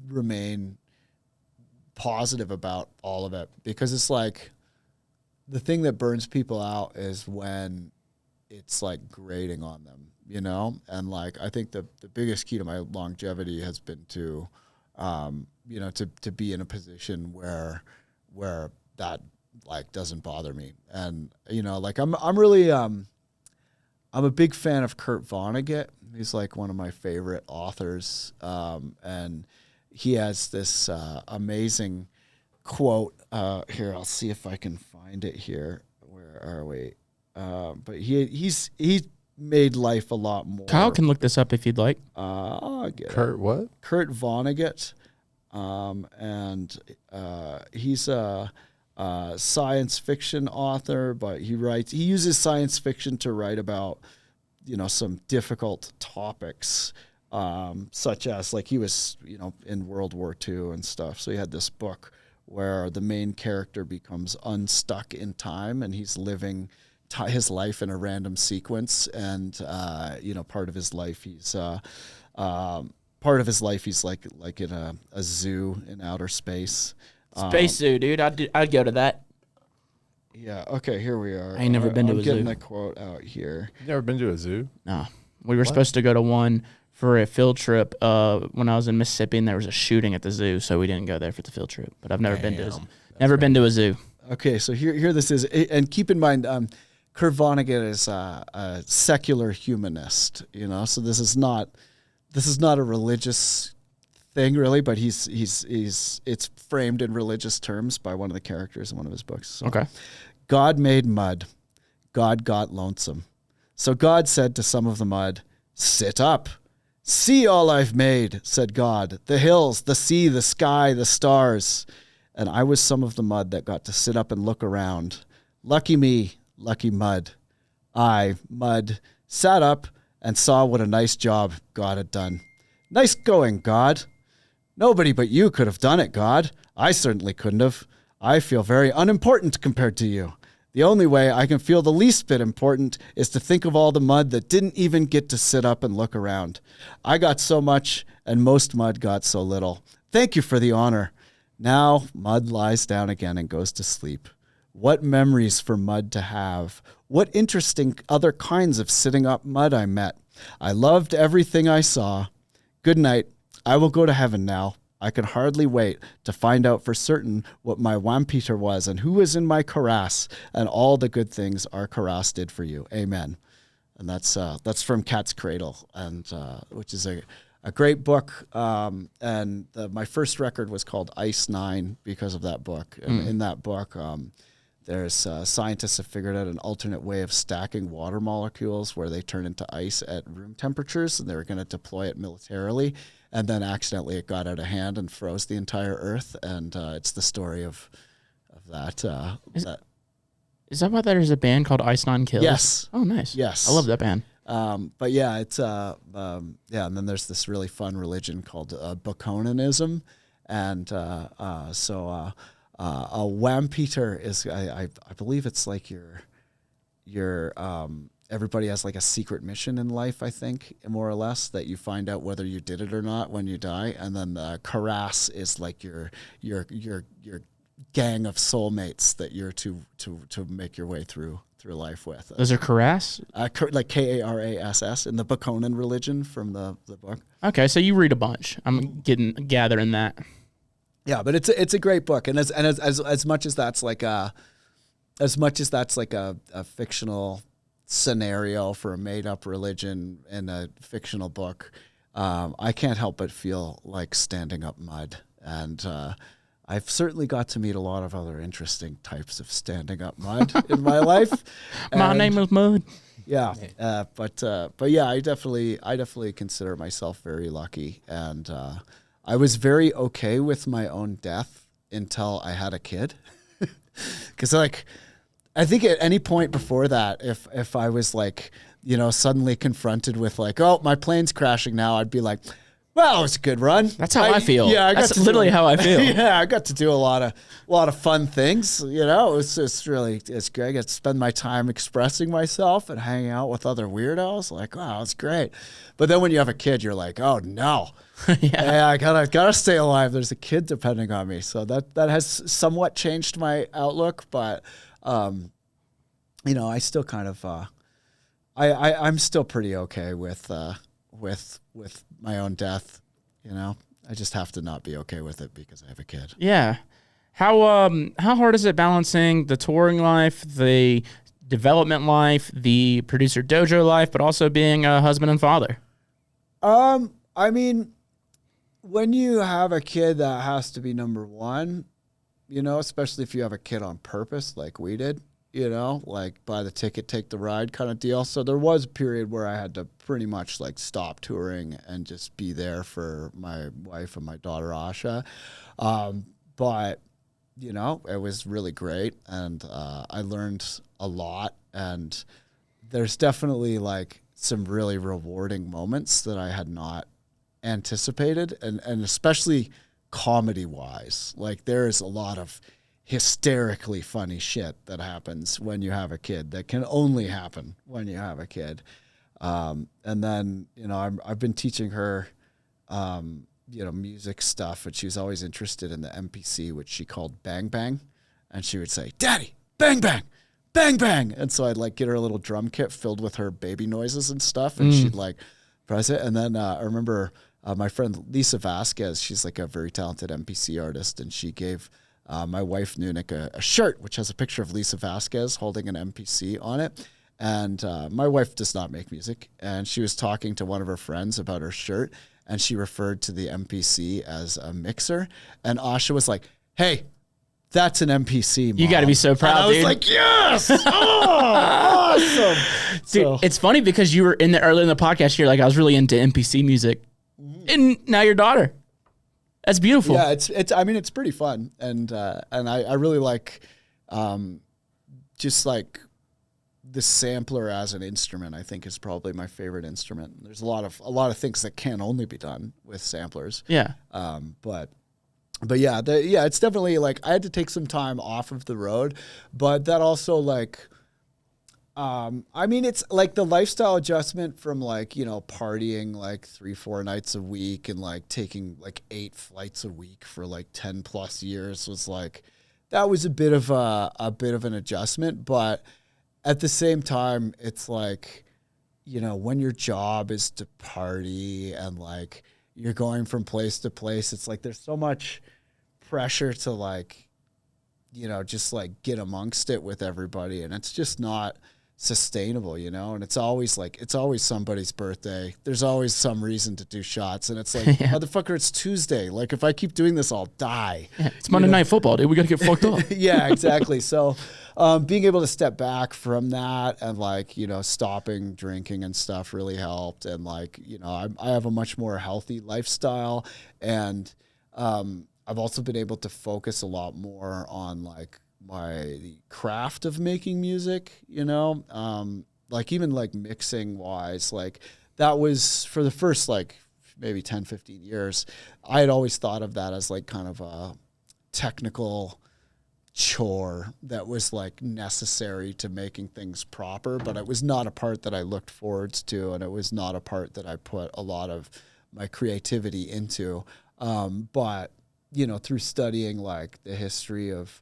remain positive about all of it, because it's like the thing that burns people out is when it's like grating on them, and like I think the biggest key to my longevity has been to to be in a position where that like doesn't bother me. And like I'm really I'm a big fan of Kurt Vonnegut. He's like one of my favorite authors, and he has this amazing quote. Here, I'll see if I can find it here. Where are we? But he made life a lot more. Kyle can look this up if you'd like. I'll get Kurt, what? Kurt Vonnegut, and he's a science fiction author, but he uses science fiction to write about some difficult topics. Such as like he was, in World War II and stuff. So he had this book where the main character becomes unstuck in time, and he's living his life in a random sequence. And part of his life he's like in a zoo in outer space. Space zoo, dude. I'd go to that. Yeah. Okay. Here we are. I ain't never been to a zoo. I'm getting a quote out here. You never been to a zoo? No. We were supposed to go to one for a field trip when I was in Mississippi, and there was a shooting at the zoo, so we didn't go there for the field trip. But I've never been to a zoo. Never been to a zoo. Okay, so here this is, and keep in mind, Kurt Vonnegut is a secular humanist. So this is not a religious thing really, but it's framed in religious terms by one of the characters in one of his books. So, Okay. God made mud. God got lonesome. So God said to some of the mud, "Sit up." See all I've made, said God, the hills, the sea, the sky, the stars. And I was some of the mud that got to sit up and look around. Lucky me, lucky mud. I, mud, sat up and saw what a nice job God had done. Nice going, God. Nobody but you could have done it, God. I certainly couldn't have. I feel very unimportant compared to you. The only way I can feel the least bit important is to think of all the mud that didn't even get to sit up and look around. I got so much, and most mud got so little. Thank you for the honor. Now mud lies down again and goes to sleep. What memories for mud to have. What interesting other kinds of sitting up mud I met. I loved everything I saw. Good night. I will go to heaven now. I can hardly wait to find out for certain what my Wampeter was and who was in my Karas and all the good things our Karas did for you. Amen. And that's from Cat's Cradle, and which is a great book. And my first record was called Ice 9 because of that book. And in that book, there's scientists have figured out an alternate way of stacking water molecules where they turn into ice at room temperatures, and they were going to deploy it militarily. And then accidentally it got out of hand and froze the entire Earth. And it's the story of that. Is that why there's a band called Ice Nine Kills? Yes. Oh, nice. Yes. I love that band. But yeah, it's and then there's this really fun religion called Baconanism, and a Wampeter is I believe it's like your everybody has like a secret mission in life, I think, more or less, that you find out whether you did it or not when you die, and then the Karas is like your gang of soulmates that you're to make your way through life with. Those are Karas? Like Karass in the Baconan religion from the book. Okay, so you read a bunch. I'm gathering that. Yeah, but it's a great book, and as much as that's like a fictional scenario for a made up religion in a fictional book, I can't help but feel like standing up mud, and I've certainly got to meet a lot of other interesting types of standing up mud in my life. My name is Mud. Yeah, but yeah, I definitely consider myself very lucky, and I was very okay with my own death until I had a kid, because like I think at any point before that, if I was like, you know, suddenly confronted with like, oh, my plane's crashing now, I'd be like, well, it was a good run. That's how I feel. Yeah, that's literally how I feel. Yeah, I got to do a lot of fun things. You know, it's great. I got to spend my time expressing myself and hanging out with other weirdos. Like, wow, it's great. But then when you have a kid, you're like, oh no, yeah, I gotta stay alive. There's a kid depending on me. So that has somewhat changed my outlook. But you know, I still kind of I'm still pretty okay with my own death. You know, I just have to not be okay with it because I have a kid. Yeah. How hard is it balancing the touring life, the development life, the producer dojo life, but also being a husband and father? I mean, when you have a kid, that has to be number one, you know, especially if you have a kid on purpose like we did. You know, like buy the ticket, take the ride kind of deal. So there was a period where I had to pretty much like stop touring and just be there for my wife and my daughter, Asha. But, you know, it was really great. And I learned a lot. And there's definitely like some really rewarding moments that I had not anticipated. And especially comedy-wise. Like there's a lot of hysterically funny shit that happens when you have a kid that can only happen when you have a kid. And then, you know, I've been teaching her, you know, music stuff, and she was always interested in the MPC, which she called Bang Bang. And she would say, Daddy, bang, bang, bang, bang. And so I'd like get her a little drum kit filled with her baby noises and stuff. And she'd like press it. And then I remember my friend Lisa Vasquez, she's like a very talented MPC artist. And she gave my wife, Nunik, a shirt, which has a picture of Lisa Vasquez holding an MPC on it. And my wife does not make music. And she was talking to one of her friends about her shirt. And she referred to the MPC as a mixer. And Asha was like, hey, that's an MPC, Mom. You got to be so proud, and I was dude. like, yes! Oh, awesome. Dude, So- it's funny because you were in the earlier in the podcast, you're like, I was really into MPC music. And now your daughter. That's beautiful. Yeah, it's. I mean, it's pretty fun, and I really like, just like the sampler as an instrument. I think is probably my favorite instrument. There's a lot of things that can only be done with samplers. Yeah. But yeah, it's definitely like I had to take some time off of the road, but that also like. I mean, it's like the lifestyle adjustment from like, partying like 3-4 nights a week and like taking like 8 flights a week for like 10 plus years was like, that was a bit of an adjustment. But at the same time, it's like, when your job is to party and like you're going from place to place, it's like there's so much pressure to like, just like get amongst it with everybody. And it's just not sustainable, and it's always somebody's birthday. There's always some reason to do shots, and it's like, motherfucker, it's Tuesday. Like, if I keep doing this, I'll die. Yeah, it's Monday Night Football, dude. We got to get fucked up. Yeah, exactly. So being able to step back from that and like, stopping drinking and stuff really helped. And like, I have a much more healthy lifestyle, and I've also been able to focus a lot more on like my craft of making music, like even like mixing wise, like that was for the first like maybe 10, 15 years. I had always thought of that as like kind of a technical chore that was like necessary to making things proper, but it was not a part that I looked forwards to. And it was not a part that I put a lot of my creativity into. But, through studying like the history of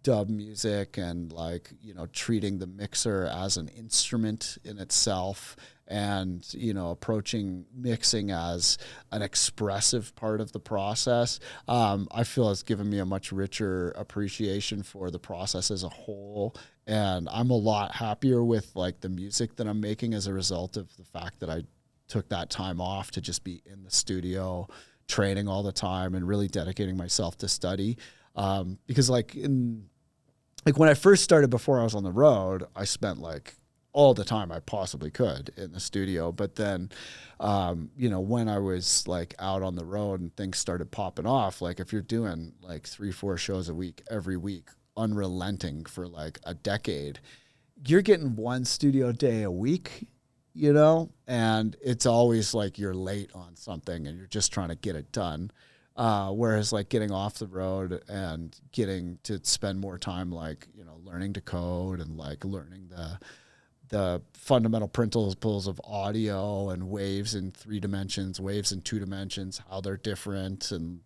dub music and like, treating the mixer as an instrument in itself and, approaching mixing as an expressive part of the process, I feel has given me a much richer appreciation for the process as a whole. And I'm a lot happier with like the music that I'm making as a result of the fact that I took that time off to just be in the studio training all the time and really dedicating myself to study. Because like when I first started before I was on the road, I spent like all the time I possibly could in the studio. But then, when I was like out on the road and things started popping off, like if you're doing like 3-4 shows a week, every week, unrelenting for like a decade, you're getting 1 studio day a week, and it's always like you're late on something and you're just trying to get it done. Whereas like getting off the road and getting to spend more time, like, learning to code and like learning the fundamental principles of audio and waves in 3 dimensions, waves in 2 dimensions, how they're different. And,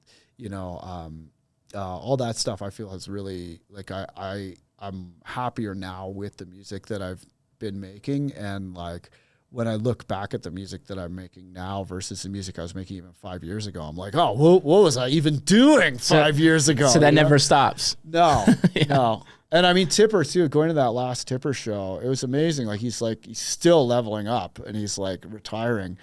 all that stuff I feel has really like, I'm happier now with the music that I've been making. And like, when I look back at the music that I'm making now versus the music I was making even 5 years ago, I'm like, oh, what was I even doing 5 years ago? So that never stops. No, no. And I mean, Tipper too, going to that last Tipper show, it was amazing. Like he's still leveling up and he's like retiring.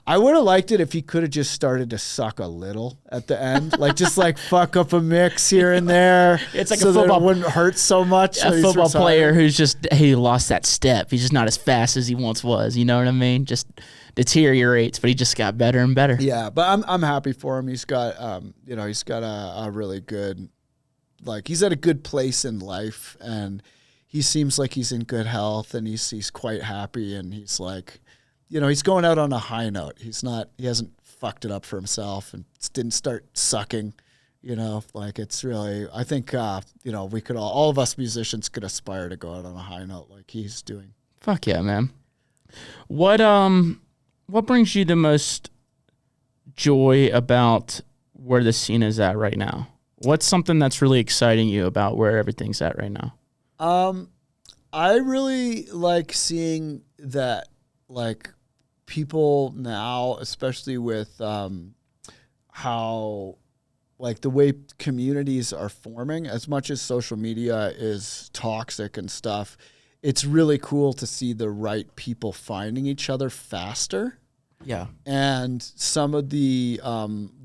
I would have liked it if he could have just started to suck a little at the end, like just like fuck up a mix here and there. It's like so a football that it wouldn't hurt so much. A football player who's he lost that step. He's just not as fast as he once was. You know what I mean? Just deteriorates, but he just got better and better. Yeah, but I'm happy for him. He's got he's got a really good, like he's at a good place in life, and he seems like he's in good health, and he's quite happy, and he's like, he's going out on a high note. He hasn't fucked it up for himself and didn't start sucking, like it's really, I think, we could all of us musicians could aspire to go out on a high note like he's doing. Fuck yeah, man. What brings you the most joy about where the scene is at right now? What's something that's really exciting you about where everything's at right now? I really like seeing that, like, people now, especially with how, like, the way communities are forming, as much as social media is toxic and stuff, it's really cool to see the right people finding each other faster. Yeah. And some of the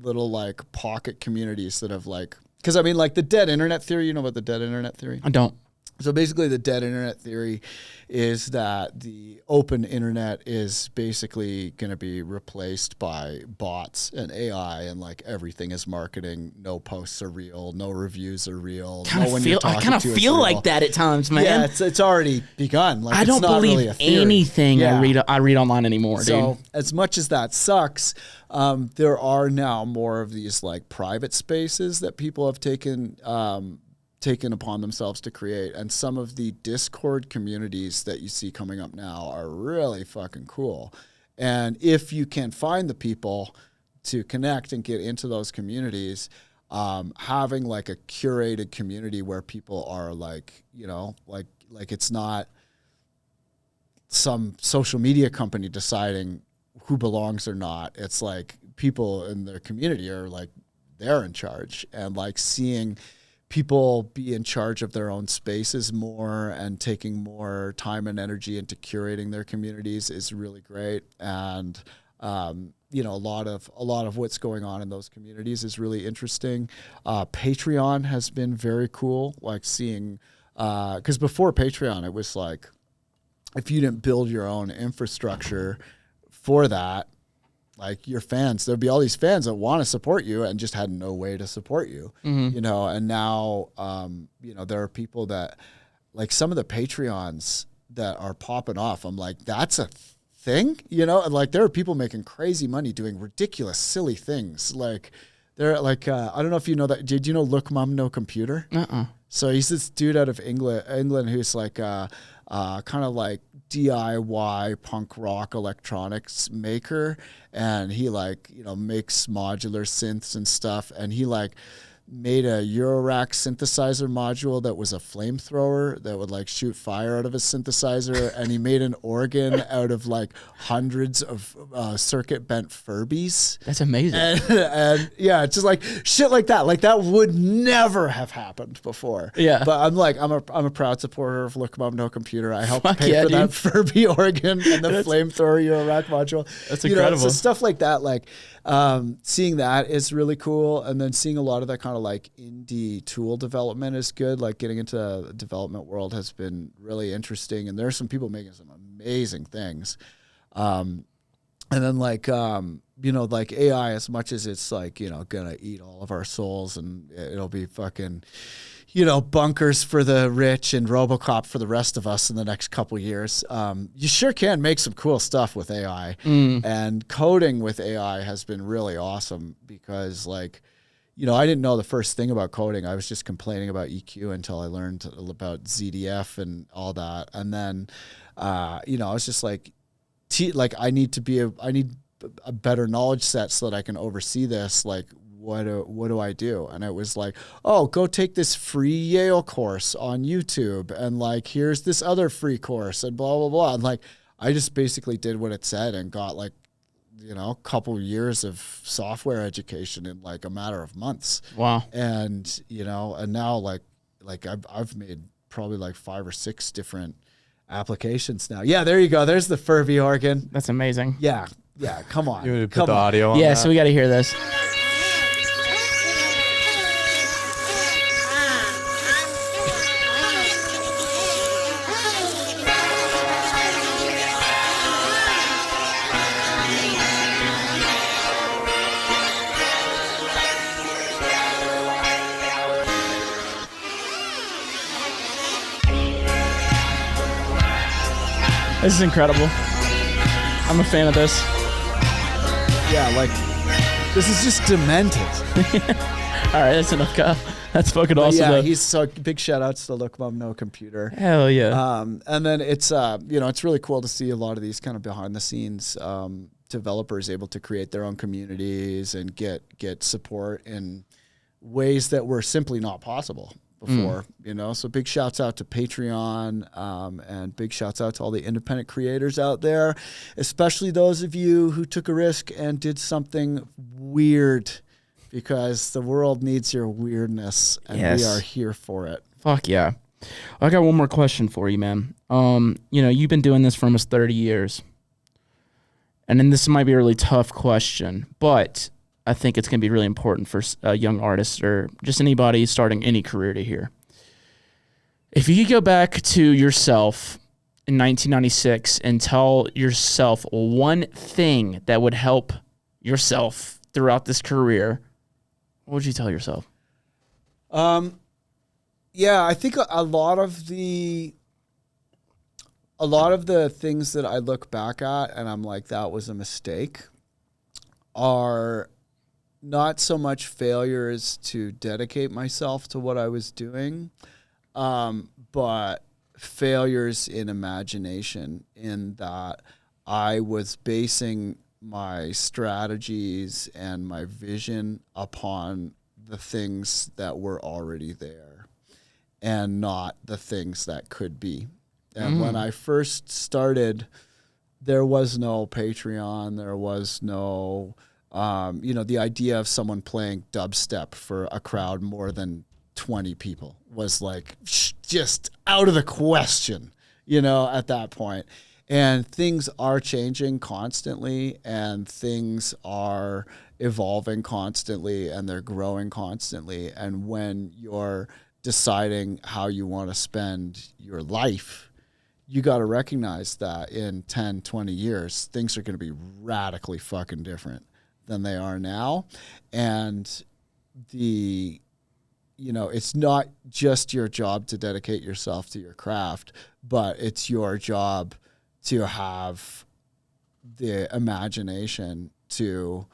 little, like, pocket communities that have, like, because, I mean, like, the dead internet theory, you know about the dead internet theory? I don't. So basically the dead internet theory is that the open internet is basically going to be replaced by bots and AI, and like everything is marketing. No posts are real. No reviews are real. I kind of feel like that at times, man. Yeah, it's already begun. Like, I don't it's not believe really a theory. anything Yeah. I read online anymore, So dude. as much as that sucks, there are now more of these like private spaces that people have taken upon themselves to create, and some of the Discord communities that you see coming up now are really fucking cool. And if you can find the people to connect and get into those communities, having like a curated community where people are like, you know, like it's not some social media company deciding who belongs or not. It's like people in their community are like, they're in charge, and like seeing people be in charge of their own spaces more and taking more time and energy into curating their communities is really great. And you know, a lot of what's going on in those communities is really interesting. Patreon has been very cool, like seeing, because before Patreon, it was like, if you didn't build your own infrastructure for that, like your fans, there'd be all these fans that want to support you and just had no way to support you, you know. And now, you know, there are people that, like some of the Patreons that are popping off. I'm like, that's a thing, you know. And like, there are people making crazy money doing ridiculous, silly things. Like, they're like, I don't know if you know that. Did you know Look Mum No Computer? So he's this dude out of England who's like, kind of like DIY punk rock electronics maker, and he like, you know, makes modular synths and stuff, and he like made a Eurorack synthesizer module that was a flamethrower that would like shoot fire out of a synthesizer, and he made an organ out of like hundreds of circuit bent Furbies. That's amazing. And yeah, it's just like shit like that. Like that would never have happened before. Yeah. But I'm like, I'm a proud supporter of Look Mum No Computer. I helped Fuck pay yeah, for that dude. Furby organ and the flamethrower Eurorack module. That's You know, incredible. so stuff like that, like seeing that is really cool. And then seeing a lot of that kind of like indie tool development is good. Like getting into the development world has been really interesting. And there's some people making some amazing things. And then like, you know, like AI, as much as it's like, you know, gonna eat all of our souls and it'll be fucking, you know, bunkers for the rich and RoboCop for the rest of us in the next couple years. You sure can make some cool stuff with AI. And coding with AI has been really awesome because, like, you know, I didn't know the first thing about coding. I was just complaining about EQ until I learned about ZDF and all that. And then, you know, I was just like, I need a better knowledge set so that I can oversee this. Like, what do I do? And it was like, oh, go take this free Yale course on YouTube, and like, here's this other free course, and blah, blah, blah. And like, I just basically did what it said and got like, you know, a couple years of software education in like a matter of months. Wow. And, you know, and now like I've made probably like 5 or 6 different applications now. Yeah, there you go. There's the Furby organ. That's amazing. Yeah. Yeah. Come on. You want to put Come the on. audio on Yeah, that? so we got to hear this. This is incredible. I'm a fan of this. Yeah, like, this is just demented. All right, that's enough, Kyle. That's fucking But awesome. yeah, though. he's so big shout outs to Look Mum No Computer. Hell yeah. And then it's, you know, it's really cool to see a lot of these kind of behind the scenes developers able to create their own communities and get support in ways that were simply not possible before, you know. So big shouts out to Patreon, and big shouts out to all the independent creators out there, especially those of you who took a risk and did something weird, because the world needs your weirdness, and Yes. we are here for it. Fuck yeah. I got one more question for you, man. You know, you've been doing this for almost 30 years. And then this might be a really tough question, but I think it's going to be really important for young artists or just anybody starting any career to hear. If you could go back to yourself in 1996 and tell yourself one thing that would help yourself throughout this career, what would you tell yourself? Yeah, I think a lot of the things that I look back at and I'm like, that was a mistake, are not so much failures to dedicate myself to what I was doing, but failures in imagination, in that I was basing my strategies and my vision upon the things that were already there and not the things that could be. And when I first started, there was no Patreon, there was no, the idea of someone playing dubstep for a crowd more than 20 people was like just out of the question, at that point. And things are changing constantly, and things are evolving constantly, and they're growing constantly. And when you're deciding how you want to spend your life, you got to recognize that in 10, 20 years, things are going to be radically fucking different than they are now. And it's not just your job to dedicate yourself to your craft, but it's your job to have the imagination to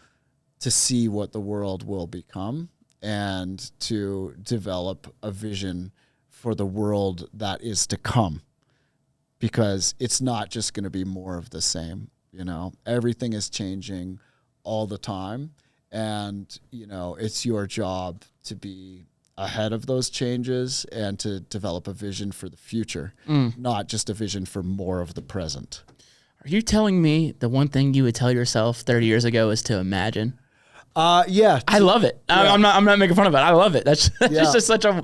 see what the world will become and to develop a vision for the world that is to come. Because it's not just going to be more of the same, Everything is changing all the time. And, it's your job to be ahead of those changes and to develop a vision for the future, not just a vision for more of the present. Are you telling me the one thing you would tell yourself 30 years ago is to imagine? Yeah. I love it. Yeah. I'm not making fun of it. I love it. That's Yeah. just such a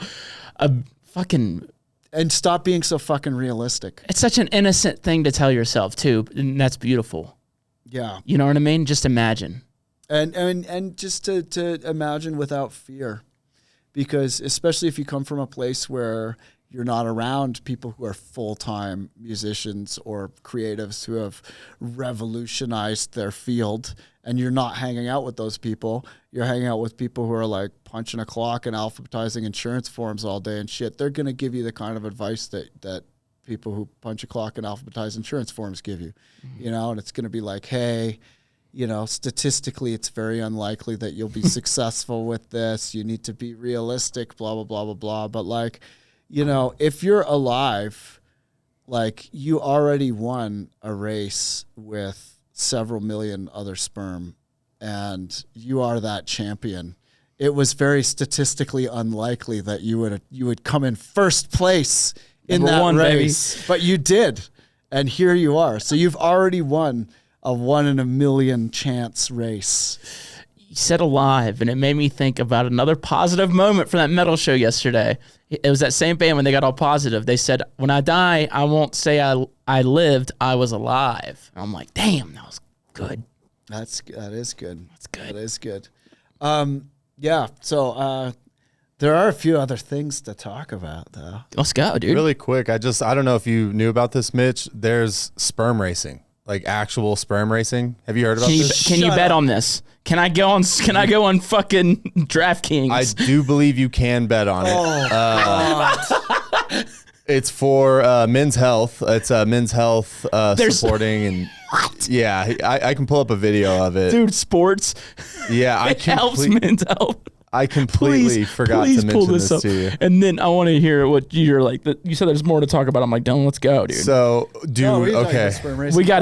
fucking... And stop being so fucking realistic. It's such an innocent thing to tell yourself too, and that's beautiful. Yeah. You know what I mean? Just imagine. And just to imagine without fear. Because especially if you come from a place where you're not around people who are full-time musicians or creatives who have revolutionized their field, and you're not hanging out with those people, you're hanging out with people who are like punching a clock and alphabetizing insurance forms all day and shit, they're going to give you the kind of advice that people who punch a clock and alphabetize insurance forms give you, and it's going to be like, hey, statistically, it's very unlikely that you'll be successful with this. You need to be realistic, blah, blah, blah, blah, blah. But like, if you're alive, like you already won a race with several million other sperm and you are that champion. It was very statistically unlikely that you would come in first place in Number that one, race, baby. but you did. And here you are. So you've already won a 1 in a million chance race. You said alive, and it made me think about another positive moment from that metal show yesterday. It was that same band when they got all positive. They said, when I die, I won't say I lived, I was alive. And I'm like, damn, that was good. That is good. That's good. That is good. Yeah. So there are a few other things to talk about, though. Let's go, dude. Really quick, I don't know if you knew about this, Mitch. There's sperm racing, like actual sperm racing. Have you heard about this? Can you bet on this? Can I go on fucking DraftKings? I do believe you can bet on it. It's for men's health. It's men's health supporting and yeah, I can pull up a video of it. Dude, sports. Yeah, It helps men's health. I completely forgot to mention this to you. And then I want to hear what you're like. You said there's more to talk about. I'm like, Dylan, let's go, dude. So, dude, okay. We got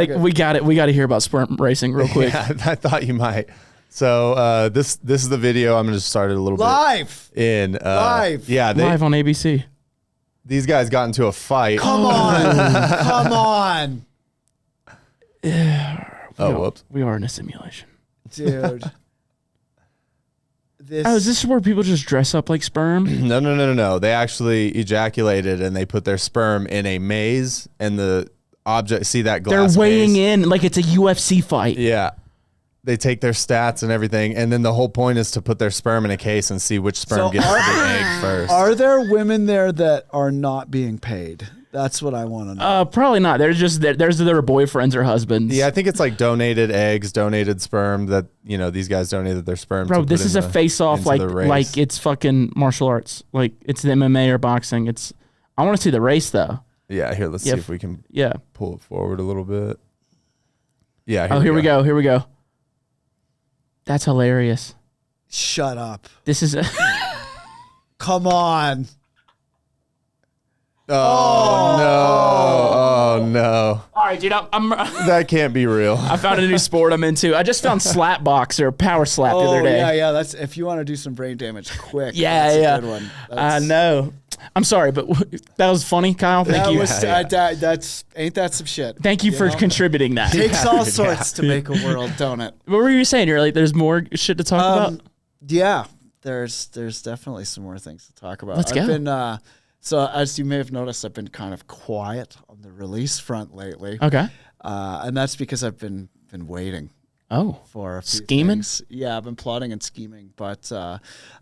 to hear about sperm racing real quick. Yeah, I thought you might. So this is the video. I'm gonna just start it a little Live. bit in Live. Yeah, Live on ABC. These guys got into a fight. Come on. Come on. Whoops. We are in a simulation. Dude. Is this where people just dress up like sperm? No. They actually ejaculated and they put their sperm in a maze and the object. See that glass? They're weighing maze? in like it's a UFC fight. Yeah. they take their stats and everything, and then the whole point is to put their sperm in a case and see which sperm gets to the egg first. Are there women there that are not being paid? That's what I want to know. Probably not. There's their boyfriends or husbands. Yeah, I think it's like donated eggs, donated sperm that, these guys donated their sperm. Bro, to this put is in a face-off into like the race. like it's fucking martial arts. Like it's the MMA or boxing. I want to see the race though. Yeah, here, let's see if we can Yeah. pull it forward a little bit. Yeah, Here we go. Here we go. That's hilarious. Shut up. This is Come on. Oh, no. Oh, no. All right, dude. I'm That can't be real. I found a new sport I'm into. I just found slap box or power slap the other day. Yeah. That's if you want to do some brain damage quick. Yeah, that's yeah. a good one. I know. I'm sorry, but that was funny, Kyle. Thank you. That's ain't that some shit? Thank you for contributing that. Takes all sorts to make a world, don't it? What were you saying? You're like, there's more shit to talk about? Yeah, there's definitely some more things to talk about. Let's go. I've been so as you may have noticed, I've been kind of quiet on the release front lately. Okay. And that's because I've been waiting Oh. for a few Scheming? things. Yeah, I've been plotting and scheming. But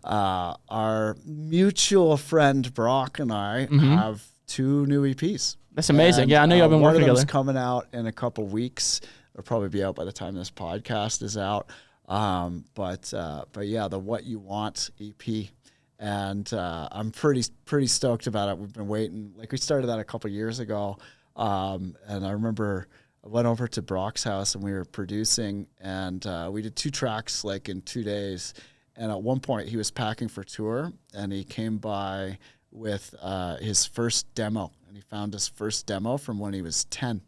our mutual friend Brock and I have 2 new EPs. That's amazing. Yeah, I know y'all been one working of them's together. coming out in a couple weeks. It'll probably be out by the time this podcast is out. But yeah, the What You Want EP. And I'm pretty stoked about it. We've been waiting. Like we started that a couple years ago. And I remember I went over to Brock's house and we were producing, and we did 2 tracks like in 2 days. And at one point he was packing for tour, and he came by with his first demo, and he found his first demo from when he was 10.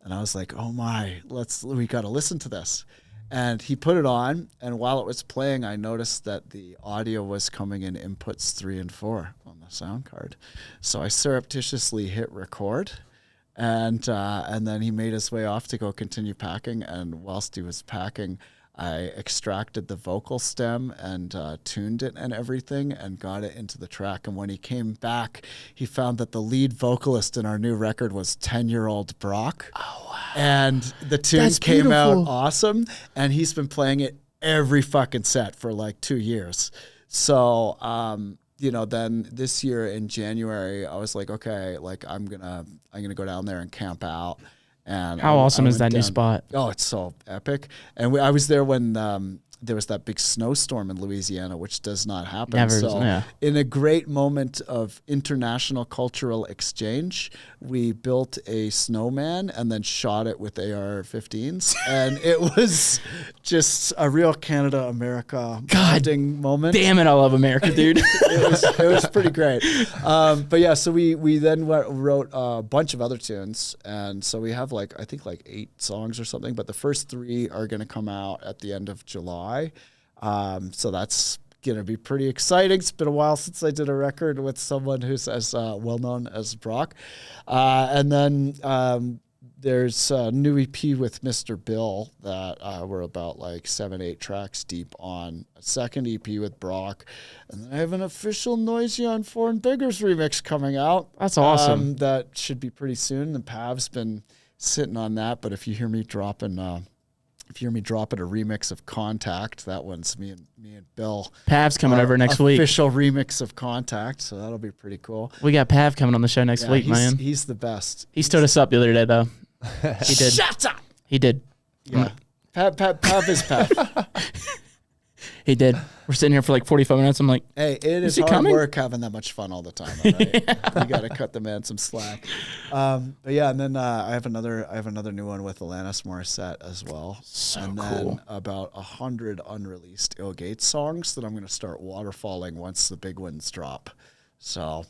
And I was like, oh my, we got to listen to this. And he put it on, and while it was playing, I noticed that the audio was coming in inputs 3 and 4 on the sound card. So I surreptitiously hit record, and then he made his way off to go continue packing. And whilst he was packing, I extracted the vocal stem and tuned it and everything and got it into the track. And when he came back, he found that the lead vocalist in our new record was 10-year-old Brock. Oh, wow. And the tune That's came out beautiful. awesome. And he's been playing it every fucking set for like 2 years. So, then this year in January, I was like, okay, like I'm gonna go down there and camp out. And How awesome I is that went new down- spot? Oh, it's so epic. And I was there when there was that big snowstorm in Louisiana, which does not happen. Never, so yeah. in a great moment of international cultural exchange, we built a snowman and then shot it with AR-15s. And it was just a real Canada-America bonding moment. Damn it, I love America, dude. It was pretty great. But yeah, so we then wrote a bunch of other tunes, and so we have I think 8 songs or something. But the first 3 are going to come out at the end of July. So that's going to be pretty exciting. It's been a while since I did a record with someone who's as well known as Brock. And then there's a new EP with Mr. Bill that we're about 7-8 tracks deep on. A second EP with Brock. And then I have an official Noisy on Foreign Beggars remix coming out. That's awesome. That should be pretty soon. The Pav's been sitting on that, but if you hear me dropping a remix of Contact, that one's me and Bill. Pav's coming over next week. Official remix of Contact, so that'll be pretty cool. We got Pav coming on the show next week, he's, man. He's the best. He stood us up the other day, though. He did. Shut up! He did. Yeah. Pav is Pav. He did. We're sitting here for 45 minutes. I'm like, Hey, it is he hard coming? work having that much fun all the time. All right? You got to cut the man some slack. But yeah, and then I have another new one with Alanis Morissette as well. So and cool. then about 100 unreleased ill.Gates songs that I'm going to start waterfalling once the big ones drop. So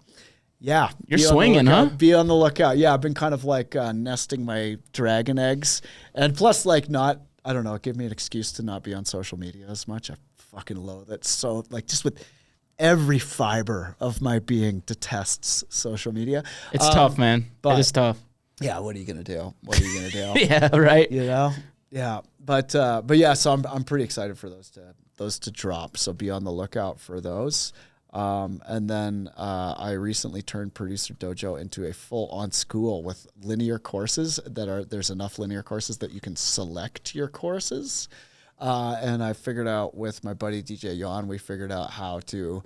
yeah, You're be on the swinging, lookout. huh? Be on the lookout. Yeah, I've been kind of nesting my dragon eggs, and plus I don't know, give me an excuse to not be on social media as much. I fucking loathe it. So just with every fiber of my being detests social media. it's tough, man. but- It is tough. Yeah, what are you gonna do? What are you gonna do? Yeah, right. You know? Yeah. But yeah, so I'm pretty excited for those to drop. So be on the lookout for those. And then I recently turned Producer Dojo into a full-on school with linear courses there's enough linear courses that you can select your courses. And I figured out with my buddy DJ Yon, we figured out how to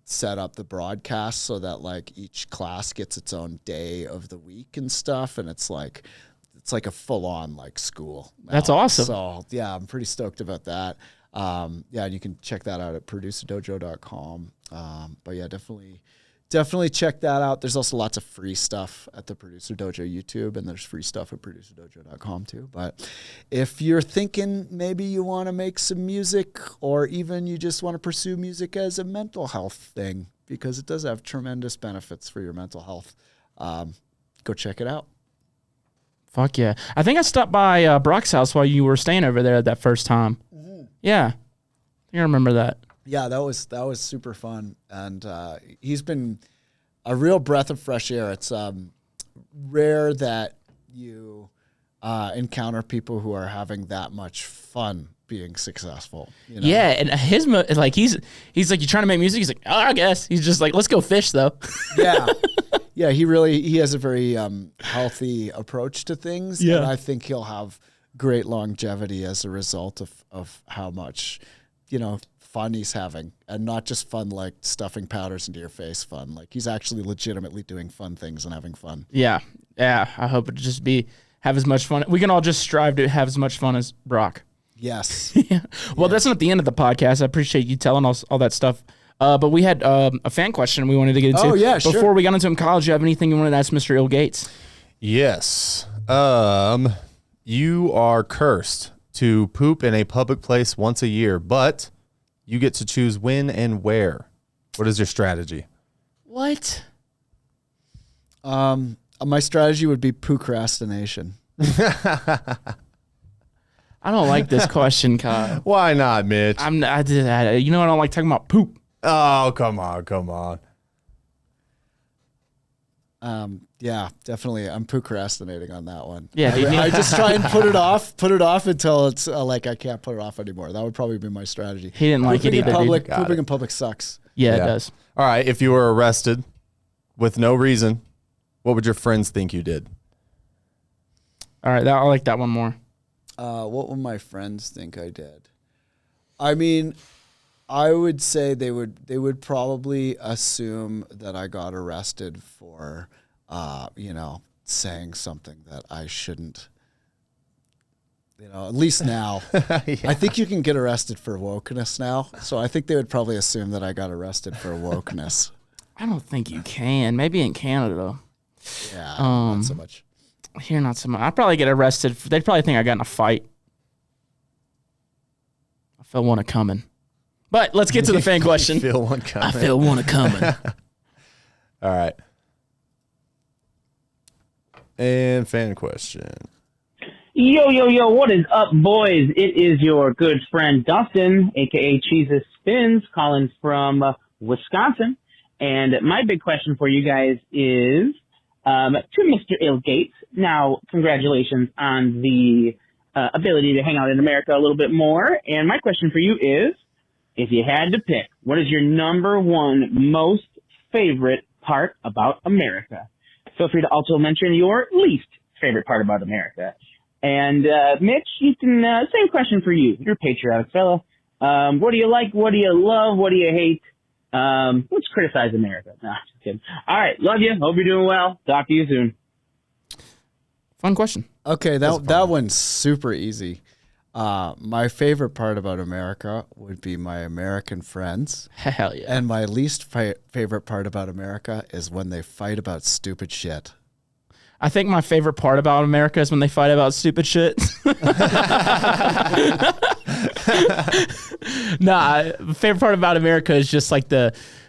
set up the broadcast so that like each class gets its own day of the week and stuff. And it's like a full on like school. That's awesome. So yeah, I'm pretty stoked about that. And you can check that out at producerdojo.com. But yeah, definitely check that out. There's also lots of free stuff at the Producer Dojo YouTube, and there's free stuff at producerdojo.com too. But if you're thinking maybe you want to make some music, or even you just want to pursue music as a mental health thing, because it does have tremendous benefits for your mental health, go check it out. Fuck yeah. I think I stopped by Brock's house while you were staying over there that first time. Mm-hmm. Yeah. I think I remember that. Yeah, that was super fun, and he's been a real breath of fresh air. It's rare that you encounter people who are having that much fun being successful. You know? Yeah, and he's like, you trying to make music? He's like, oh, I guess. He's just like, let's go fish though. Yeah. Yeah, he has a very healthy approach to things, and I think he'll have great longevity as a result of how much, fun he's having, and not just fun like stuffing powders into your face fun. Like he's actually legitimately doing fun things and having fun. Yeah. I hope it just have as much fun. We can all just strive to have as much fun as Brock. Yes. Yeah. Well, that's not the end of the podcast. I appreciate you telling us all that stuff. But we had a fan question we wanted to get into. Oh, yeah, sure. Before we got into in college, you have anything you wanted to ask Mr. ill.Gates? Yes. You are cursed to poop in a public place once a year, but you get to choose when and where. What is your strategy? What? My strategy would be procrastination. I don't like this question, Kyle. Why not, Mitch? You know I don't like talking about poop. Oh, come on. Yeah, definitely. I'm procrastinating on that one. Yeah, I just try and put it off until it's like I can't put it off anymore. That would probably be my strategy. He didn't like it either. Pooping in public sucks. Yeah, it does. All right, if you were arrested with no reason, what would your friends think you did? All right, I like that one more. What would my friends think I did? I mean, I would say they would probably assume that I got arrested for, saying something that I shouldn't. At least now. Yeah. I think you can get arrested for wokeness now, so I think they would probably assume that I got arrested for wokeness. I don't think you can. Maybe in Canada, though. Yeah, not so much. Here, not so much. I'd probably get arrested. They'd probably think I got in a fight. I feel one coming. But let's get to the fan question. I feel one coming. I feel one coming. All right. And fan question. Yo, what is up, boys? It is your good friend Dustin, a.k.a. Jesus Spins, calling from Wisconsin. And my big question for you guys is to Mr. ill.Gates. Now, congratulations on the ability to hang out in America a little bit more. And my question for you is, if you had to pick, what is your number one most favorite part about America? Feel free to also mention your least favorite part about America. And Mitch, you can same question for you. You're a patriotic fella. What do you like? What do you love? What do you hate? Let's criticize America. Nah, just kidding. All right, love you. Hope you're doing well. Talk to you soon. Fun question. Okay, that one's super easy. My favorite part about America would be my American friends. Hell yeah. And my least favorite part about America is when they fight about stupid shit. I think my favorite part about America is when they fight about stupid shit. Nah, favorite part about America is just like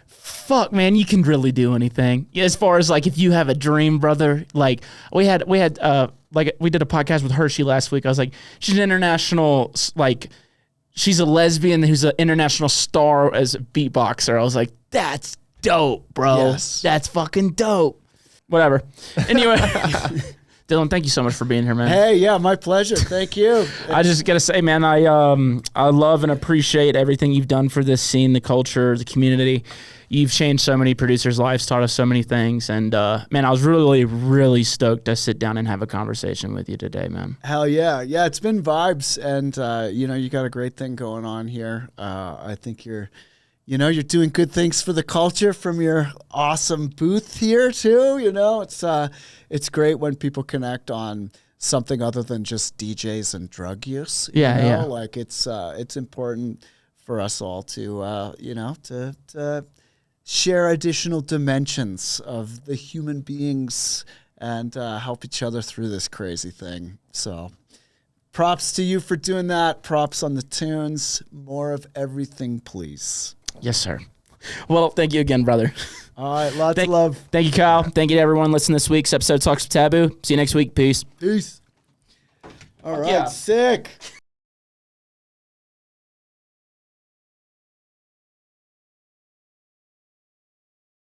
fuck, man, you can really do anything. As far as like if you have a dream, brother, like we did a podcast with Hershey last week. I was like, she's an international, like she's a lesbian who's an international star as a beatboxer. I was like, that's dope, bro. Yes. That's fucking dope. Whatever. Anyway, Dylan, thank you so much for being here, man. Hey, yeah, my pleasure. Thank you. I just gotta say, man, I love and appreciate everything you've done for this scene, the culture, the community. You've changed so many producers' lives, taught us so many things, and man, I was really, really stoked to sit down and have a conversation with you today, man. Hell yeah. Yeah, it's been vibes, and, you got a great thing going on here. I think you're doing good things for the culture from your awesome booth here, too. It's great when people connect on something other than just DJs and drug use. Yeah. Like, it's important for us all to, to share additional dimensions of the human beings and help each other through this crazy thing. So props to you for doing that. Props on the tunes. More of everything, please. Yes, sir. Well, thank you again, brother. All right, lots of love. Thank you, Kyle. Thank you to everyone listening to this week's episode of Talks with Taboo. See you next week. Peace. Peace. All right, yeah. sick.